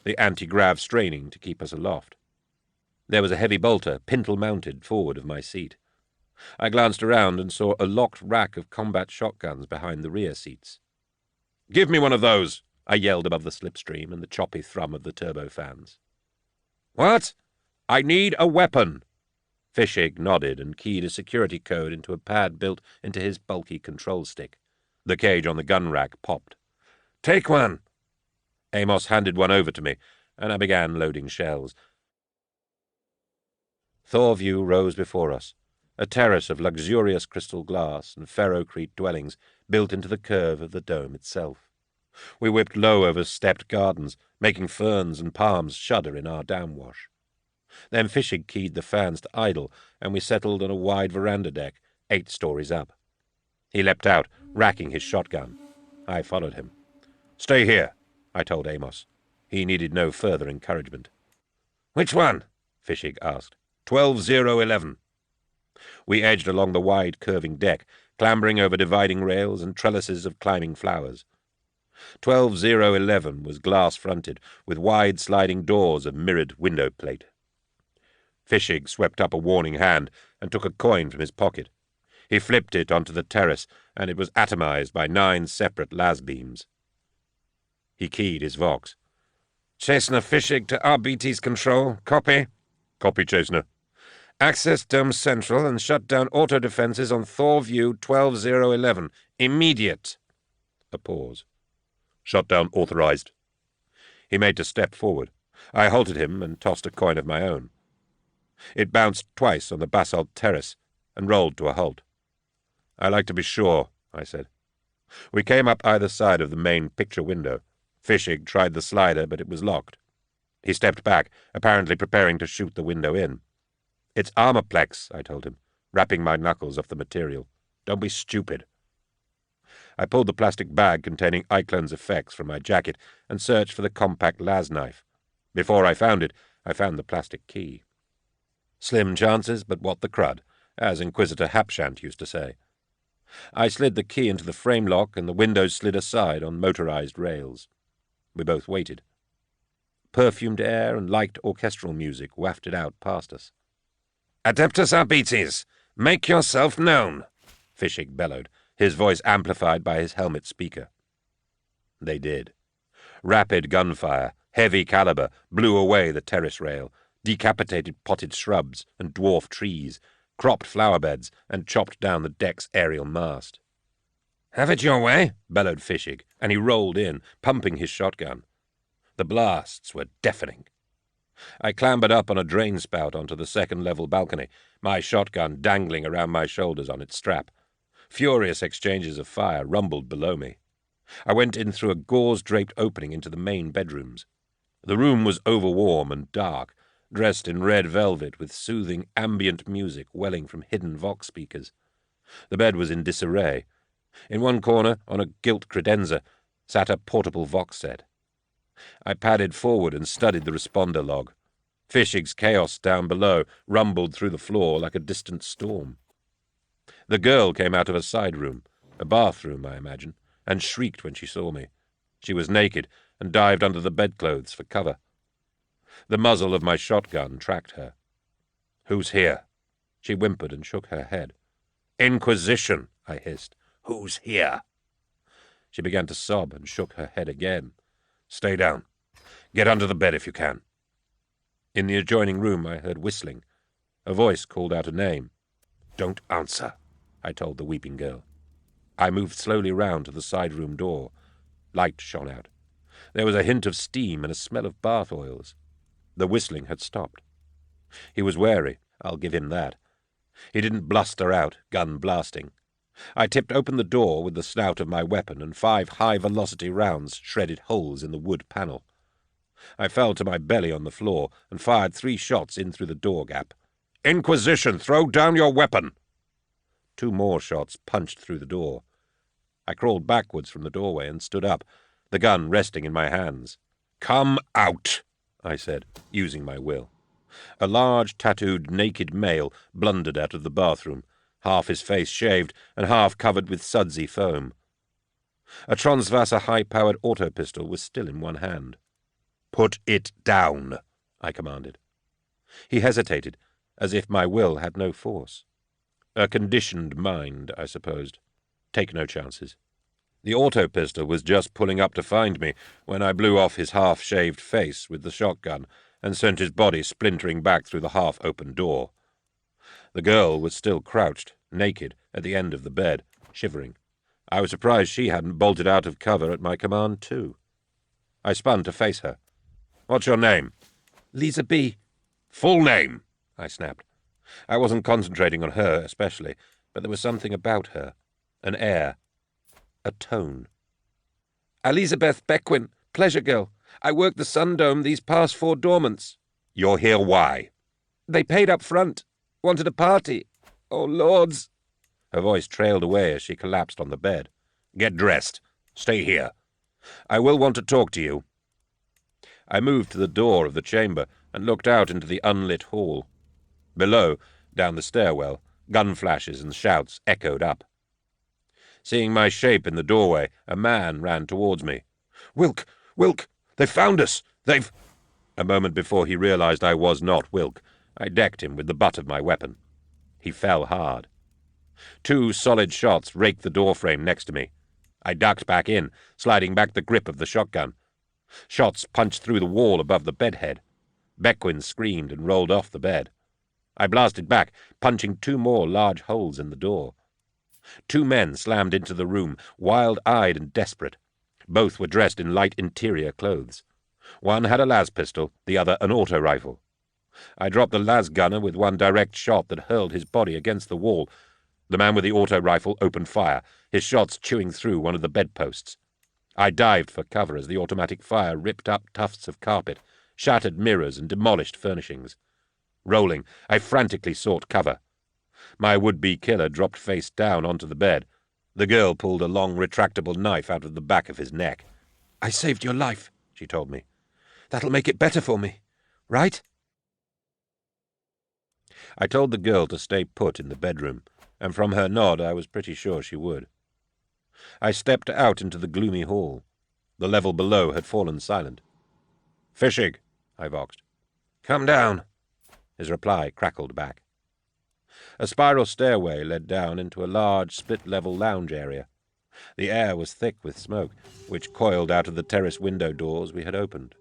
the anti-grav straining to keep us aloft. There was a heavy bolter, pintle-mounted, forward of my seat. I glanced around and saw a locked rack of combat shotguns behind the rear seats. "Give me one of those!" I yelled above the slipstream and the choppy thrum of the turbofans. "What? I need a weapon!" Fischig nodded and keyed a security code into a pad built into his bulky control stick. The cage on the gun rack popped. "Take one!" Amos handed one over to me, and I began loading shells. Thorview rose before us, a terrace of luxurious crystal glass and ferrocrete dwellings built into the curve of the dome itself. We whipped low over stepped gardens, making ferns and palms shudder in our downwash. Then Fishig keyed the fans to idle, and we settled on a wide veranda deck, 8 stories up. He leapt out, racking his shotgun. I followed him. "Stay here," I told Amos. He needed no further encouragement. "Which one?" Fishig asked. 12011. We edged along the wide, curving deck, clambering over dividing rails and trellises of climbing flowers. 12011 was glass-fronted, with wide sliding doors of mirrored window plate. Fishig swept up a warning hand and took a coin from his pocket. He flipped it onto the terrace, and it was atomized by 9 separate las beams. He keyed his vox. "Chasener Fishig to RBT's control. Copy." "Copy, Chasener." "Access Dome Central and shut down auto defenses on Thor View 12011. Immediate." A pause. "Shutdown authorized." He made to step forward. I halted him and tossed a coin of my own. It bounced twice on the basalt terrace and rolled to a halt. "I like to be sure," I said. We came up either side of the main picture window. Fishig tried the slider, but it was locked. He stepped back, apparently preparing to shoot the window in. "It's armorplex," I told him, rapping my knuckles off the material. "Don't be stupid." I pulled the plastic bag containing Eichlon's effects from my jacket and searched for the compact las knife. Before I found it, I found the plastic key. Slim chances, but what the crud, as Inquisitor Hapshant used to say. I slid the key into the frame lock, and the windows slid aside on motorized rails. We both waited. Perfumed air and light orchestral music wafted out past us. "Adeptus Arbites, make yourself known," Fishig bellowed, his voice amplified by his helmet speaker. They did. Rapid gunfire, heavy caliber, blew away the terrace rail, decapitated potted shrubs and dwarf trees, cropped flower beds, and chopped down the deck's aerial mast. "Have it your way," bellowed Fishig, and he rolled in, pumping his shotgun. The blasts were deafening. I clambered up on a drain spout onto the second-level balcony, my shotgun dangling around my shoulders on its strap. Furious exchanges of fire rumbled below me. I went in through a gauze-draped opening into the main bedrooms. The room was overwarm and dark, dressed in red velvet with soothing ambient music welling from hidden vox speakers. The bed was in disarray. In one corner, on a gilt credenza, sat a portable vox set. I padded forward and studied the responder log. Fishig's chaos down below rumbled through the floor like a distant storm. The girl came out of a side room, a bathroom, I imagine, and shrieked when she saw me. She was naked and dived under the bedclothes for cover. The muzzle of my shotgun tracked her. "Who's here?" She whimpered and shook her head. "Inquisition," I hissed. "Who's here?" She began to sob and shook her head again. "Stay down. Get under the bed if you can." In the adjoining room I heard whistling. A voice called out a name. "Don't answer," I told the weeping girl. I moved slowly round to the side-room door. Light shone out. There was a hint of steam and a smell of bath oils. The whistling had stopped. He was wary, I'll give him that. He didn't bluster out, gun blasting. I tipped open the door with the snout of my weapon, and 5 high-velocity rounds shredded holes in the wood panel. I fell to my belly on the floor and fired 3 shots in through the door gap. "Inquisition, throw down your weapon!" 2 more shots punched through the door. I crawled backwards from the doorway and stood up, the gun resting in my hands. "Come out," I said, using my will. A large, tattooed, naked male blundered out of the bathroom, half his face shaved and half covered with sudsy foam. A Transvasa high-powered auto pistol was still in one hand. "Put it down," I commanded. He hesitated, as if my will had no force. A conditioned mind, I supposed. Take no chances. The auto pistol was just pulling up to find me when I blew off his half-shaved face with the shotgun and sent his body splintering back through the half-open door. The girl was still crouched, naked, at the end of the bed, shivering. I was surprised she hadn't bolted out of cover at my command, too. I spun to face her. "What's your name?" "Lisa B." "Full name," I snapped. I wasn't concentrating on her especially, but there was something about her. An air. A tone. "Elizabeth Beckwin, pleasure girl. I worked the Sun Dome these past 4 Dormants." "You're here why?" They paid up front. Wanted a party. Oh, lords. Her voice trailed away as she collapsed on the bed. Get dressed. Stay here. I will want to talk to you. I moved to the door of the chamber and looked out into the unlit hall. Below, down the stairwell, gun flashes and shouts echoed up. Seeing my shape in the doorway, a man ran towards me. Wilk! Wilk! They've found us! They've— A moment before he realized I was not Wilk, I decked him with the butt of my weapon. He fell hard. 2 solid shots raked the doorframe next to me. I ducked back in, sliding back the grip of the shotgun. Shots punched through the wall above the bedhead. Bequin screamed and rolled off the bed. I blasted back, punching 2 more large holes in the door. 2 men slammed into the room, wild-eyed and desperate. Both were dressed in light interior clothes. One had a las pistol, the other an auto-rifle. I dropped the las gunner with one direct shot that hurled his body against the wall. The man with the auto-rifle opened fire, his shots chewing through one of the bedposts. I dived for cover as the automatic fire ripped up tufts of carpet, shattered mirrors and demolished furnishings. Rolling, I frantically sought cover. My would-be killer dropped face down onto the bed. The girl pulled a long, retractable knife out of the back of his neck. I saved your life, she told me. That'll make it better for me, right? I told the girl to stay put in the bedroom, and from her nod I was pretty sure she would. I stepped out into the gloomy hall. The level below had fallen silent. "Fischig," I voxed. "Come down." His reply crackled back. A spiral stairway led down into a large split-level lounge area. The air was thick with smoke, which coiled out of the terrace window doors we had opened.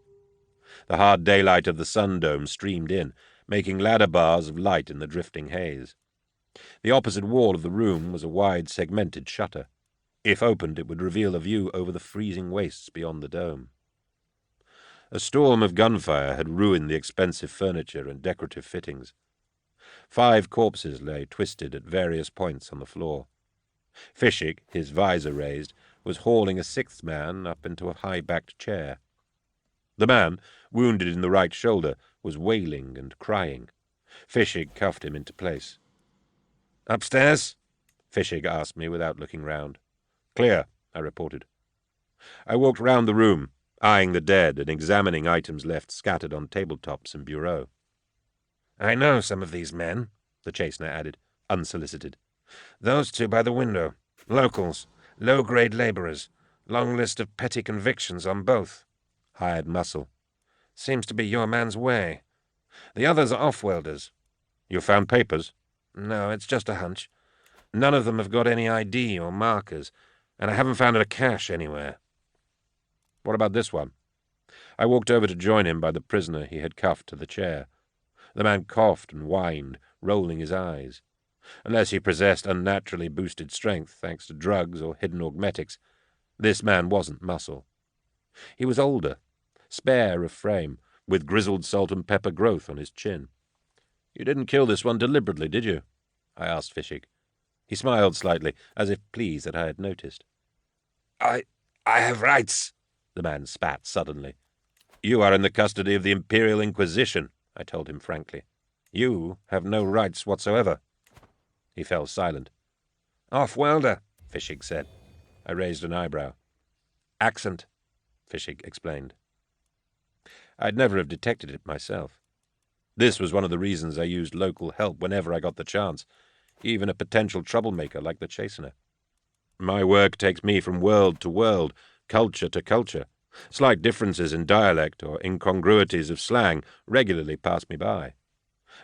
The hard daylight of the sun dome streamed in, making ladder bars of light in the drifting haze. The opposite wall of the room was a wide, segmented shutter. If opened, it would reveal a view over the freezing wastes beyond the dome. A storm of gunfire had ruined the expensive furniture and decorative fittings. 5 corpses lay twisted at various points on the floor. Fischig, his visor raised, was hauling a 6th man up into a high-backed chair. The man, wounded in the right shoulder, was wailing and crying. Fischig cuffed him into place. "Upstairs?" Fischig asked me without looking round. "Clear," I reported. I walked round the room, eyeing the dead and examining items left scattered on tabletops and bureau. "I know some of these men," the chastener added, unsolicited. "Those 2 by the window. Locals. Low-grade labourers. Long list of petty convictions on both. Hired muscle. Seems to be your man's way. The others are off-welders." "You found papers?" "No, it's just a hunch. None of them have got any ID or markers, and I haven't found a cache anywhere." "What about this one?" I walked over to join him by the prisoner he had cuffed to the chair. The man coughed and whined, rolling his eyes. Unless he possessed unnaturally boosted strength thanks to drugs or hidden augmetics, this man wasn't muscle. He was older, spare of frame, with grizzled salt and pepper growth on his chin. "You didn't kill this one deliberately, did you?" I asked Fischig. He smiled slightly, as if pleased that I had noticed. I have rights," the man spat suddenly. "You are in the custody of the Imperial Inquisition," I told him frankly. "You have no rights whatsoever." He fell silent. "Off-welder," Fischig said. I raised an eyebrow. "Accent," Fischig explained. I'd never have detected it myself. This was one of the reasons I used local help whenever I got the chance, even a potential troublemaker like the chastener. My work takes me from world to world, culture to culture. Slight differences in dialect or incongruities of slang regularly pass me by.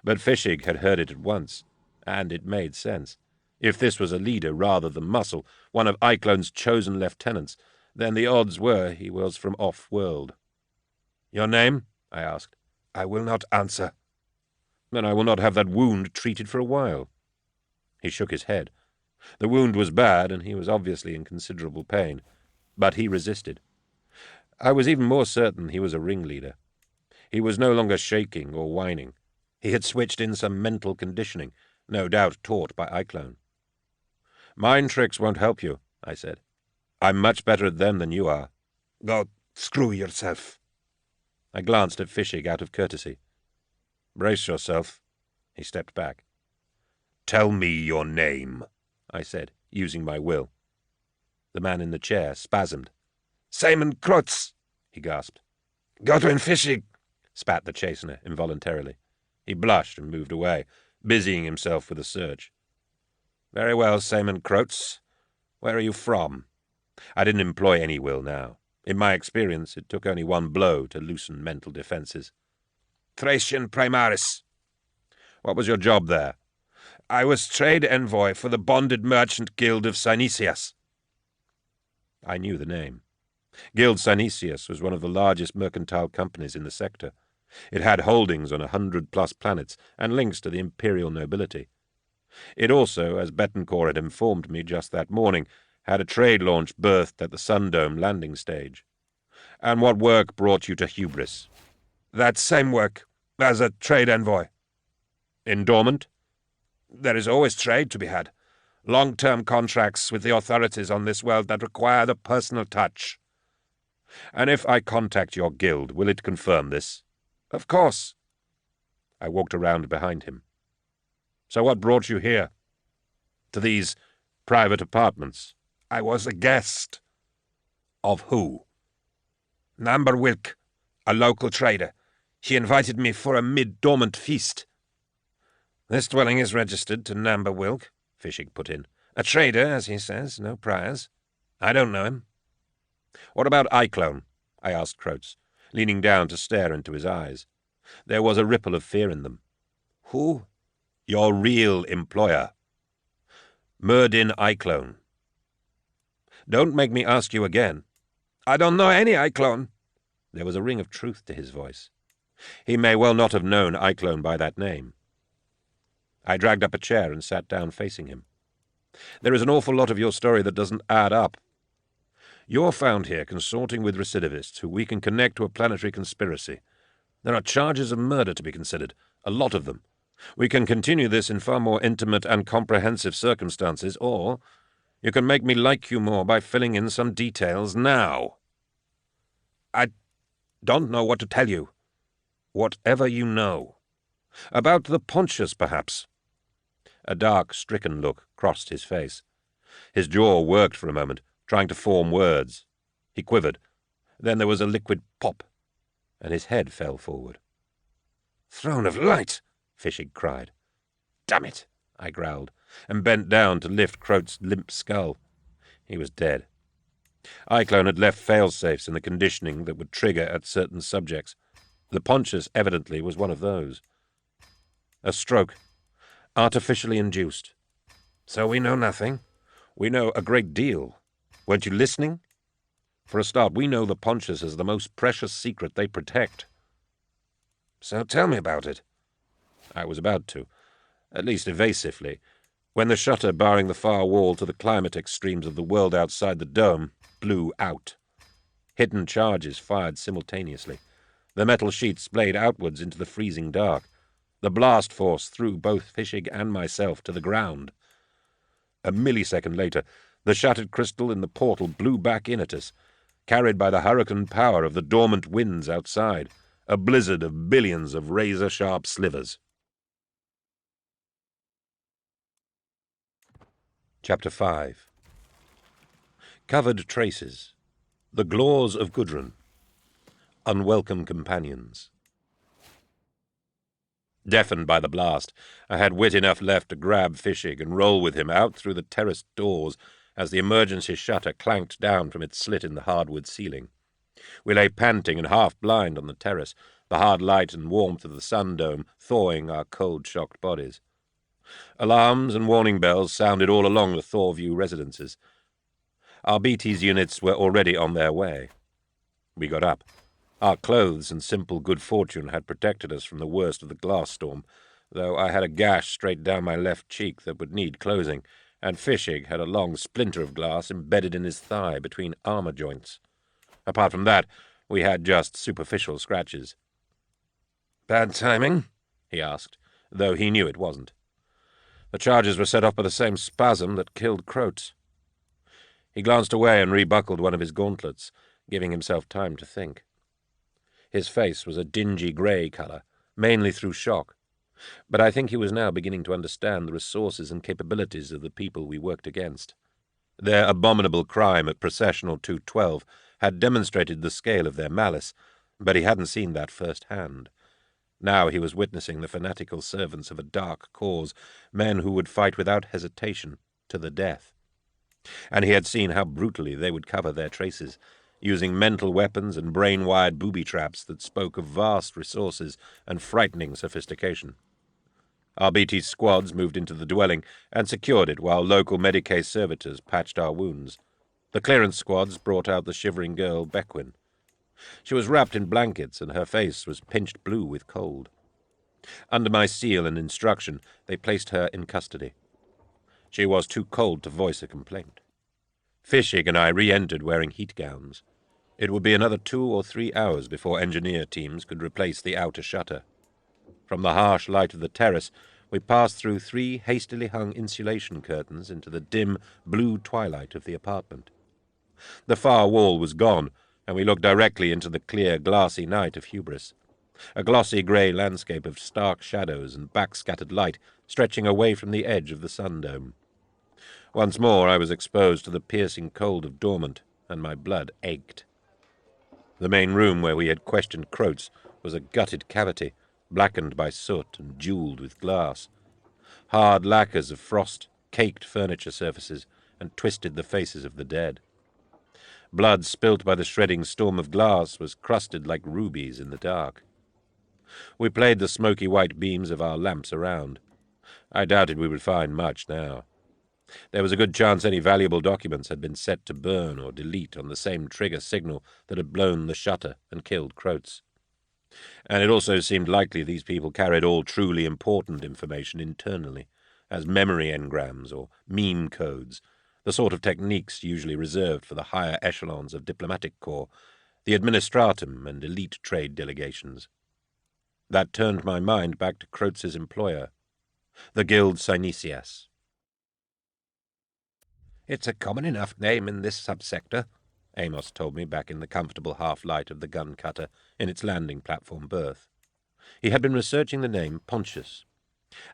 But Fischig had heard it at once, and it made sense. If this was a leader rather than muscle, one of Eiclone's chosen lieutenants, then the odds were he was from off-world. "Your name?" I asked. "I will not answer." "Then I will not have that wound treated for a while." He shook his head. The wound was bad, and he was obviously in considerable pain, but he resisted. I was even more certain he was a ringleader. He was no longer shaking or whining. He had switched in some mental conditioning, no doubt taught by Eiclone. "Mind tricks won't help you," I said. "I'm much better at them than you are." "Go screw yourself." I glanced at Fischig out of courtesy. "Brace yourself," He stepped back. "Tell me your name," I said, using my will. The man in the chair spasmed. "Simon Krutz," he gasped. "Godwin Fishig," spat the chastener involuntarily. He blushed and moved away, busying himself with a search. "Very well, Simon Krutz. Where are you from?" I didn't employ any will now. In my experience, it took only one blow to loosen mental defences. "Thracian Primaris." "What was your job there?" "I was trade envoy for the Bonded Merchant Guild of Synesius." I knew the name. Guild Synesius was one of the largest mercantile companies in the sector. It had holdings on 100+ planets and links to the imperial nobility. It also, as Betancourt had informed me just that morning, had a trade launch berthed at the Sundome landing stage. "And what work brought you to Hubris?" "That same work, as a trade envoy." "In Dormant?" "There is always trade to be had. Long-term contracts with the authorities on this world that require the personal touch." "And if I contact your guild, will it confirm this?" "Of course." I walked around behind him. "So what brought you here? To these private apartments?" "I was a guest." "Of who?" "Namber Wilk, a local trader. He invited me for a mid-dormant feast." "This dwelling is registered to Namber Wilk," Fishig put in. "A trader, as he says, no priors. I don't know him." "What about Iclone?" I asked Croats, leaning down to stare into his eyes. There was a ripple of fear in them. "Who?" "Your real employer." "Merdin Iclone." "Don't make me ask you again." "I don't know any Iclone." There was a ring of truth to his voice. He may well not have known Iclone by that name. I dragged up a chair and sat down facing him. "There is an awful lot of your story that doesn't add up. You're found here consorting with recidivists who we can connect to a planetary conspiracy. There are charges of murder to be considered, a lot of them. We can continue this in far more intimate and comprehensive circumstances, or you can make me like you more by filling in some details now." "I don't know what to tell you." "Whatever you know. About the Pontius, perhaps." A dark, stricken look crossed his face. His jaw worked for a moment, trying to form words. He quivered. Then there was a liquid pop, and his head fell forward. "Throne of Light!" Fishig cried. "Damn it!" I growled, and bent down to lift Croat's limp skull. He was dead. Iclone had left fail-safes in the conditioning that would trigger at certain subjects. The Pontius evidently was one of those. A stroke. Artificially induced. "So we know nothing?" "We know a great deal. Weren't you listening? For a start, we know the Pontius is the most precious secret they protect." "So tell me about it." I was about to, at least evasively, when the shutter barring the far wall to the climate extremes of the world outside the dome blew out. Hidden charges fired simultaneously. The metal sheet splayed outwards into the freezing dark. The blast force threw both Fishig and myself to the ground. A millisecond later, the shattered crystal in the portal blew back in at us, carried by the hurricane power of the dormant winds outside, a blizzard of billions of razor-sharp slivers. Chapter 5. Covered Traces. The Glaws of Gudrun. Unwelcome Companions. Deafened by the blast, I had wit enough left to grab Fishig and roll with him out through the terraced doors as the emergency shutter clanked down from its slit in the hardwood ceiling. We lay panting and half-blind on the terrace, the hard light and warmth of the sun-dome thawing our cold-shocked bodies. Alarms and warning bells sounded all along the Thorview residences. Our BT's units were already on their way. We got up. Our clothes and simple good fortune had protected us from the worst of the glass storm, though I had a gash straight down my left cheek that would need closing, and Fishig had a long splinter of glass embedded in his thigh between armor joints. Apart from that, we had just superficial scratches. "Bad timing?" he asked, though he knew it wasn't. The charges were set off by the same spasm that killed Croats. He glanced away and rebuckled one of his gauntlets, giving himself time to think. His face was a dingy grey colour, mainly through shock. But I think he was now beginning to understand the resources and capabilities of the people we worked against. Their abominable crime at Processional 212 had demonstrated the scale of their malice, but he hadn't seen that firsthand. Now he was witnessing the fanatical servants of a dark cause, men who would fight without hesitation, to the death. And he had seen how brutally they would cover their traces, using mental weapons and brain-wired booby traps that spoke of vast resources and frightening sophistication. Our BT squads moved into the dwelling and secured it while local Medicae servitors patched our wounds. The clearance squads brought out the shivering girl, Bequin. She was wrapped in blankets and her face was pinched blue with cold. Under my seal and instruction, they placed her in custody. She was too cold to voice a complaint. Fischig and I re-entered wearing heat gowns. It would be another 2 or 3 hours before engineer teams could replace the outer shutter. From the harsh light of the terrace, we passed through 3 hastily hung insulation curtains into the dim, blue twilight of the apartment. The far wall was gone, and we looked directly into the clear, glassy night of Hubris, a glossy grey landscape of stark shadows and back-scattered light stretching away from the edge of the sun dome. Once more I was exposed to the piercing cold of Dormant, and my blood ached. The main room where we had questioned Croats was a gutted cavity, blackened by soot and jewelled with glass. Hard lacquers of frost caked furniture surfaces and twisted the faces of the dead. Blood spilt by the shredding storm of glass was crusted like rubies in the dark. We played the smoky white beams of our lamps around. I doubted we would find much now. There was a good chance any valuable documents had been set to burn or delete on the same trigger signal that had blown the shutter and killed Croats. And it also seemed likely these people carried all truly important information internally, as memory engrams or meme codes, the sort of techniques usually reserved for the higher echelons of diplomatic corps, the administratum and elite trade delegations. That turned my mind back to Croats' employer, the Guild Synesias. "It's a common enough name in this subsector," Amos told me back in the comfortable half-light of the gun cutter in its landing platform berth. He had been researching the name Pontius.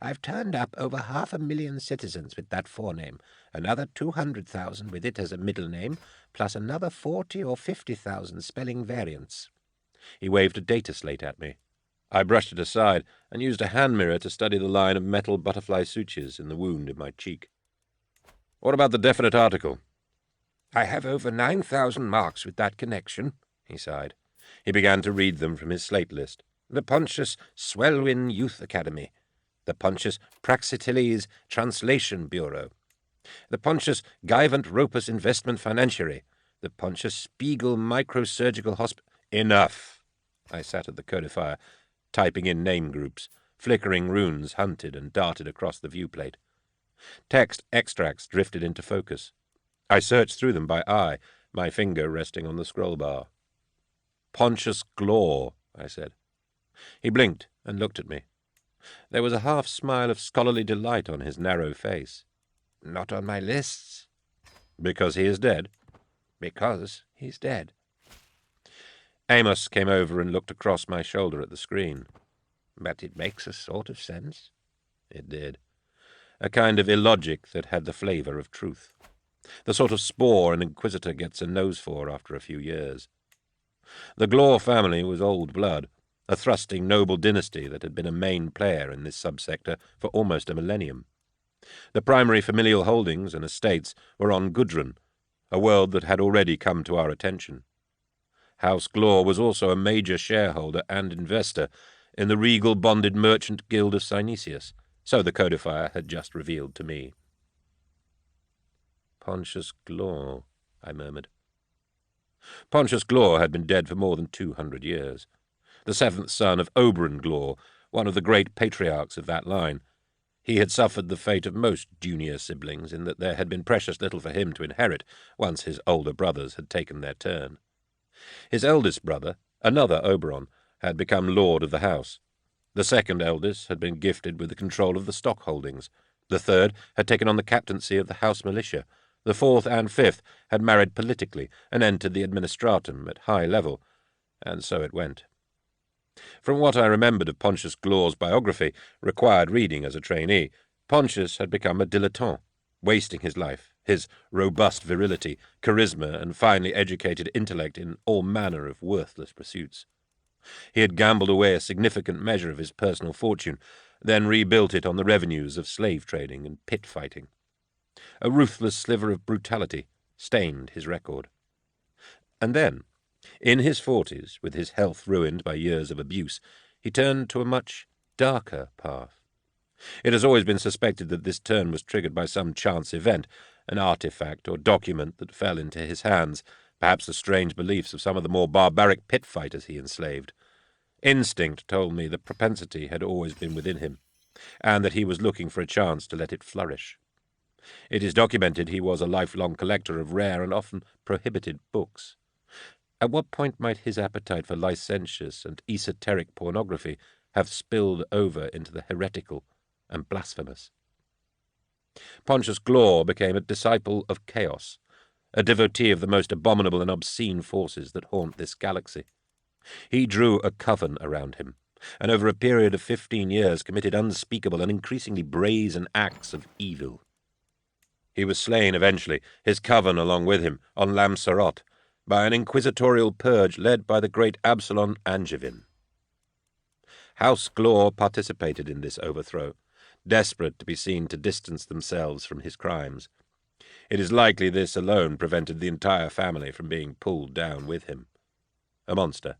"I've turned up over 500,000 citizens with that forename, another 200,000 with it as a middle name, plus another 40 or 50,000 spelling variants." He waved a data slate at me. I brushed it aside and used a hand mirror to study the line of metal butterfly sutures in the wound in my cheek. What about the definite article? "I have over 9,000 marks with that connection," he sighed. He began to read them from his slate list. "The Pontius Swellwyn Youth Academy. The Pontius Praxitiles Translation Bureau. The Pontius Guyvant Ropus Investment Financiary. The Pontius Spiegel Microsurgical Hospital." "Enough!" I sat at the codifier, typing in name groups. Flickering runes hunted and darted across the viewplate. Text extracts drifted into focus. I searched through them by eye, my finger resting on the scroll bar. "Pontius Glor," I said. He blinked and looked at me. There was a half-smile of scholarly delight on his narrow face. "Not on my lists." "Because he is dead?" "Because he's dead." Amos came over and looked across my shoulder at the screen. "But it makes a sort of sense." It did. A kind of illogic that had the flavour of truth. The sort of spore an inquisitor gets a nose for after a few years. The Glor family was old blood, a thrusting noble dynasty that had been a main player in this subsector for almost a millennium. The primary familial holdings and estates were on Gudrun, a world that had already come to our attention. House Glor was also a major shareholder and investor in the regal bonded merchant guild of Synesius, so the codifier had just revealed to me. "Pontius Glor," I murmured. Pontius Glor had been dead for more than 200 years. The 7th son of Oberon Glor, one of the great patriarchs of that line. He had suffered the fate of most junior siblings in that there had been precious little for him to inherit once his older brothers had taken their turn. His eldest brother, another Oberon, had become lord of the house. The second eldest had been gifted with the control of the stock holdings. The third had taken on the captaincy of the house militia. The fourth and fifth had married politically and entered the administratum at high level, and so it went. From what I remembered of Pontius Glor's biography, required reading as a trainee, Pontius had become a dilettante, wasting his life, his robust virility, charisma, and finely educated intellect in all manner of worthless pursuits. He had gambled away a significant measure of his personal fortune, then rebuilt it on the revenues of slave trading and pit fighting. A ruthless sliver of brutality stained his record. And then, in his 40s, with his health ruined by years of abuse, he turned to a much darker path. It has always been suspected that this turn was triggered by some chance event, an artifact or document that fell into his hands, perhaps the strange beliefs of some of the more barbaric pit fighters he enslaved. Instinct told me the propensity had always been within him, and that he was looking for a chance to let it flourish. It is documented he was a lifelong collector of rare and often prohibited books. At what point might his appetite for licentious and esoteric pornography have spilled over into the heretical and blasphemous? Pontius Glor became a disciple of chaos, a devotee of the most abominable and obscene forces that haunt this galaxy. He drew a coven around him, and over a period of 15 years committed unspeakable and increasingly brazen acts of evil. He was slain eventually, his coven along with him, on Lamsarot, by an inquisitorial purge led by the great Absalon Angevin. House Glor participated in this overthrow, desperate to be seen to distance themselves from his crimes. It is likely this alone prevented the entire family from being pulled down with him. A monster,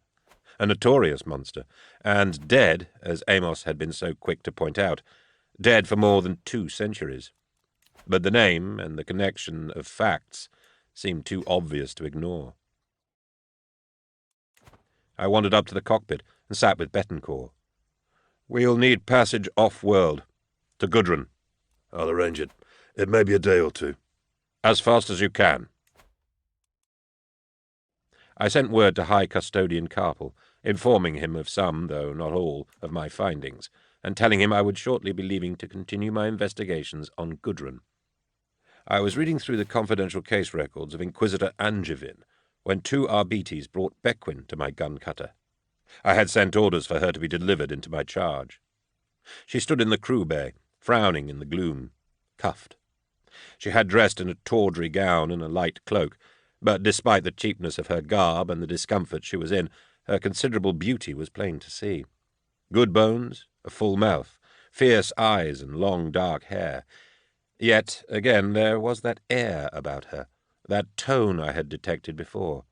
a notorious monster, and dead, as Amos had been so quick to point out, dead for more than 2 centuries. But the name and the connection of facts seemed too obvious to ignore. I wandered up to the cockpit and sat with Betancourt. "We'll need passage off-world, to Gudrun." I'll arrange it. It may be a day or 2. "As fast as you can." I sent word to High Custodian Carpel, informing him of some, though not all, of my findings, and telling him I would shortly be leaving to continue my investigations on Gudrun. I was reading through the confidential case records of Inquisitor Angevin when 2 Arbites brought Bequin to my gun cutter. I had sent orders for her to be delivered into my charge. She stood in the crew bay, frowning in the gloom, cuffed. She had dressed in a tawdry gown and a light cloak, but despite the cheapness of her garb and the discomfort she was in, her considerable beauty was plain to see. Good bones, a full mouth, fierce eyes, and long dark hair. Yet, again, there was that air about her, that tone I had detected before.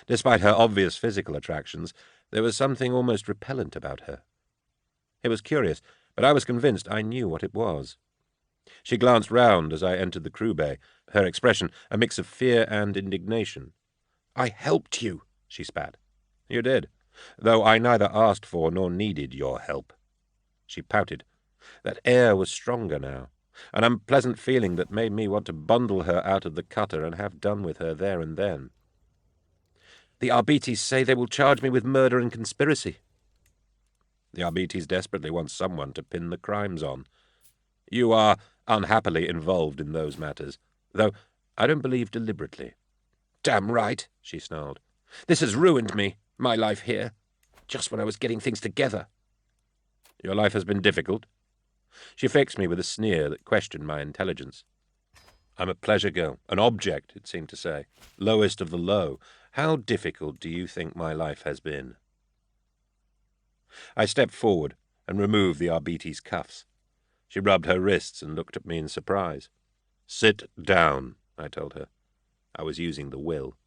Despite her obvious physical attractions, there was something almost repellent about her. It was curious, but I was convinced I knew what it was. She glanced round as I entered the crew bay, her expression a mix of fear and indignation. "I helped you," she spat. "You did, though I neither asked for nor needed your help." She pouted. That air was stronger now, an unpleasant feeling that made me want to bundle her out of the cutter and have done with her there and then. "The Arbites say they will charge me with murder and conspiracy." "The Arbites desperately want someone to pin the crimes on. You are unhappily involved in those matters, though I don't believe deliberately." "Damn right," she snarled. "This has ruined me, my life here, just when I was getting things together." "Your life has been difficult?" She fixed me with a sneer that questioned my intelligence. "I'm a pleasure girl, an object," it seemed to say, "lowest of the low. How difficult do you think my life has been?" I stepped forward and removed the Arbite's cuffs. She rubbed her wrists and looked at me in surprise. "Sit down," I told her. I was using the will.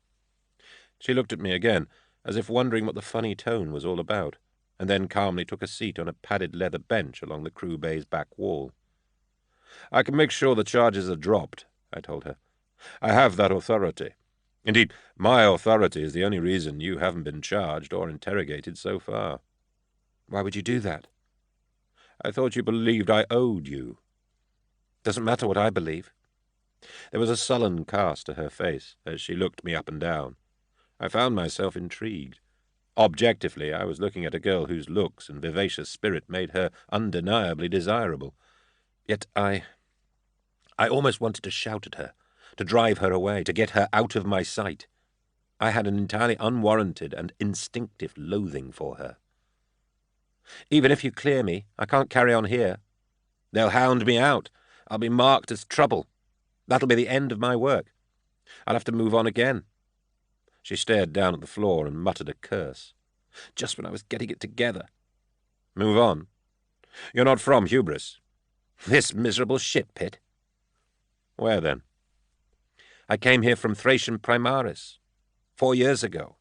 She looked at me again, as if wondering what the funny tone was all about, and then calmly took a seat on a padded leather bench along the crew bay's back wall. "I can make sure the charges are dropped," I told her. "I have that authority. Indeed, my authority is the only reason you haven't been charged or interrogated so far." "Why would you do that?" "I thought you believed I owed you." "Doesn't matter what I believe." There was a sullen cast to her face as she looked me up and down. I found myself intrigued. Objectively, I was looking at a girl whose looks and vivacious spirit made her undeniably desirable. Yet I almost wanted to shout at her, to drive her away, to get her out of my sight. I had an entirely unwarranted and instinctive loathing for her. Even if you clear me, I can't carry on here. They'll hound me out. I'll be marked as trouble. That'll be the end of my work. I'll have to move on again." She stared down at the floor and muttered a curse. Just when I was getting it together. "Move on? You're not from Hubris?" "This miserable shit pit." "Where, then?" "I came here from Thracian Primaris 4 years ago."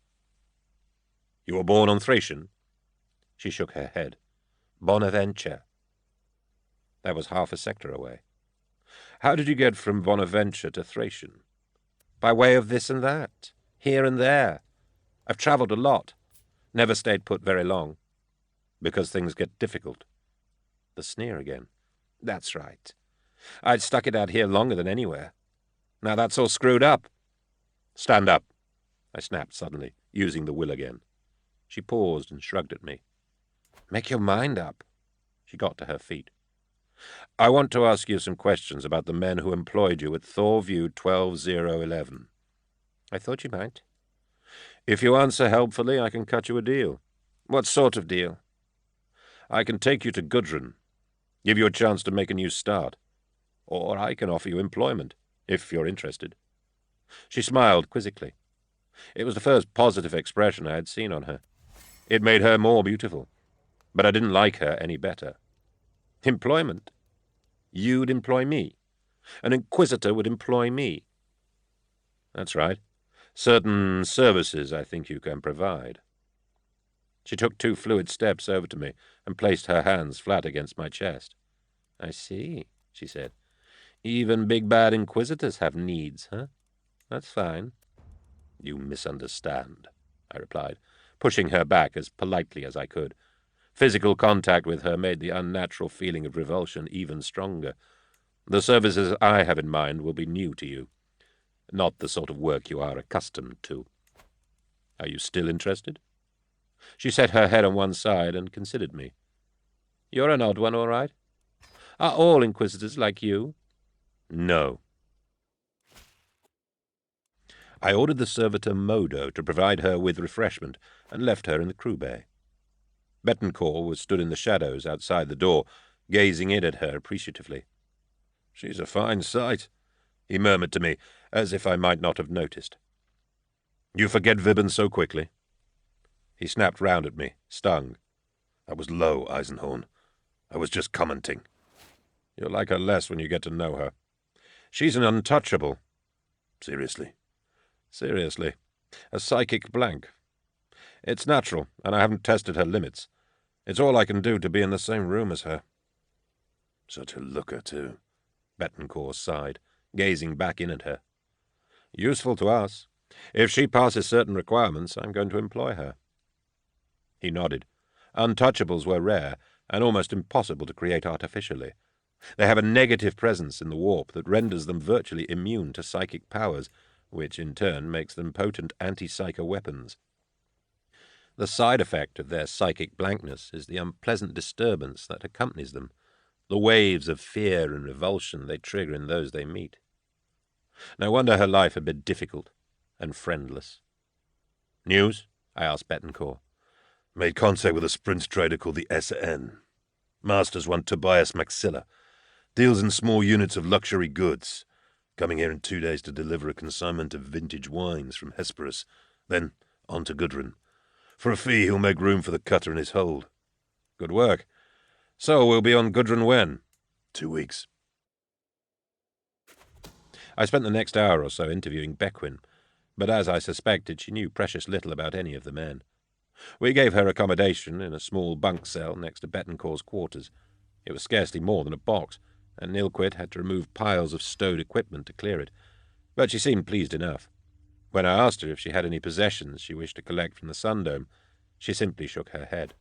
"You were born on Thracian?" She shook her head. "Bonaventure." That was half a sector away. "How did you get from Bonaventure to Thracian?" "By way of this and that, here and there. I've travelled a lot. Never stayed put very long." "Because things get difficult." The sneer again. "That's right. I'd stuck it out here longer than anywhere. Now that's all screwed up." "Stand up," I snapped suddenly, using the will again. She paused and shrugged at me. "Make your mind up." She got to her feet. "I want to ask you some questions about the men who employed you at Thorview 12011. "I thought you might." "If you answer helpfully, I can cut you a deal." "What sort of deal?" "I can take you to Gudrun, give you a chance to make a new start. Or I can offer you employment, if you're interested." She smiled quizzically. It was the first positive expression I had seen on her. It made her more beautiful, but I didn't like her any better. "Employment? You'd employ me? An inquisitor would employ me?" "That's right. Certain services I think you can provide." She took 2 fluid steps over to me and placed her hands flat against my chest. "I see," she said. "Even big bad inquisitors have needs, huh? That's fine." "You misunderstand," I replied, pushing her back as politely as I could. Physical contact with her made the unnatural feeling of revulsion even stronger. "The services I have in mind will be new to you, not the sort of work you are accustomed to. Are you still interested?" She set her head on one side and considered me. "You're an odd one, all right. Are all inquisitors like you?" "No." I ordered the servitor Modo to provide her with refreshment and left her in the crew bay. Betancourt was stood in the shadows outside the door, gazing in at her appreciatively. "She's a fine sight," he murmured to me, as if I might not have noticed. "You forget Vibben so quickly?" He snapped round at me, stung. "I was low, Eisenhorn. I was just commenting." "You'll like her less when you get to know her. She's an untouchable." "Seriously?" "Seriously. A psychic blank. It's natural, and I haven't tested her limits. It's all I can do to be in the same room as her." "Such a looker, too," Betancourt sighed, gazing back in at her. "Useful to us. If she passes certain requirements, I'm going to employ her." He nodded. Untouchables were rare and almost impossible to create artificially. They have a negative presence in the warp that renders them virtually immune to psychic powers, which in turn makes them potent anti-psycho weapons. The side effect of their psychic blankness is the unpleasant disturbance that accompanies them, the waves of fear and revulsion they trigger in those they meet. No wonder her life had been difficult and friendless. "News?" I asked Betancourt. "Made contact with a Sprint trader called the SN. Masters one Tobias Maxilla. Deals in small units of luxury goods. Coming here in 2 days to deliver a consignment of vintage wines from Hesperus. Then on to Gudrun. For a fee, he'll make room for the cutter in his hold." "Good work. So we'll be on Gudrun when?" 2 weeks. I spent the next hour or so interviewing Bequin, but as I suspected, she knew precious little about any of the men. We gave her accommodation in a small bunk cell next to Betancourt's quarters. It was scarcely more than a box, and Nilquit had to remove piles of stowed equipment to clear it. But she seemed pleased enough. When I asked her if she had any possessions she wished to collect from the Sundome, she simply shook her head.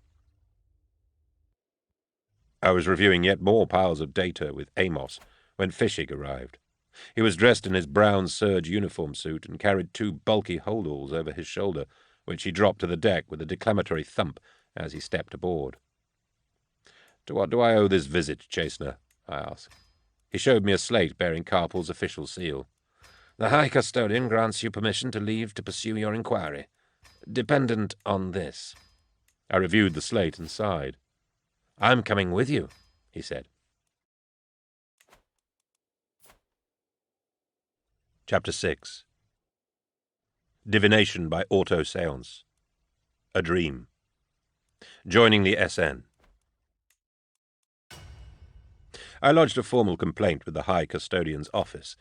I was reviewing yet more piles of data with Amos when Fischig arrived. He was dressed in his brown serge uniform suit and carried 2 bulky holdalls over his shoulder, which he dropped to the deck with a declamatory thump as he stepped aboard. "To what do I owe this visit, Chastener?" I asked. He showed me a slate bearing Carpel's official seal. "The High Custodian grants you permission to leave to pursue your inquiry. Dependent on this." I reviewed the slate and sighed. I'm coming with you, he said. Chapter 6. Divination by auto-seance. A dream. Joining the SN. I lodged a formal complaint with the High Custodian's office,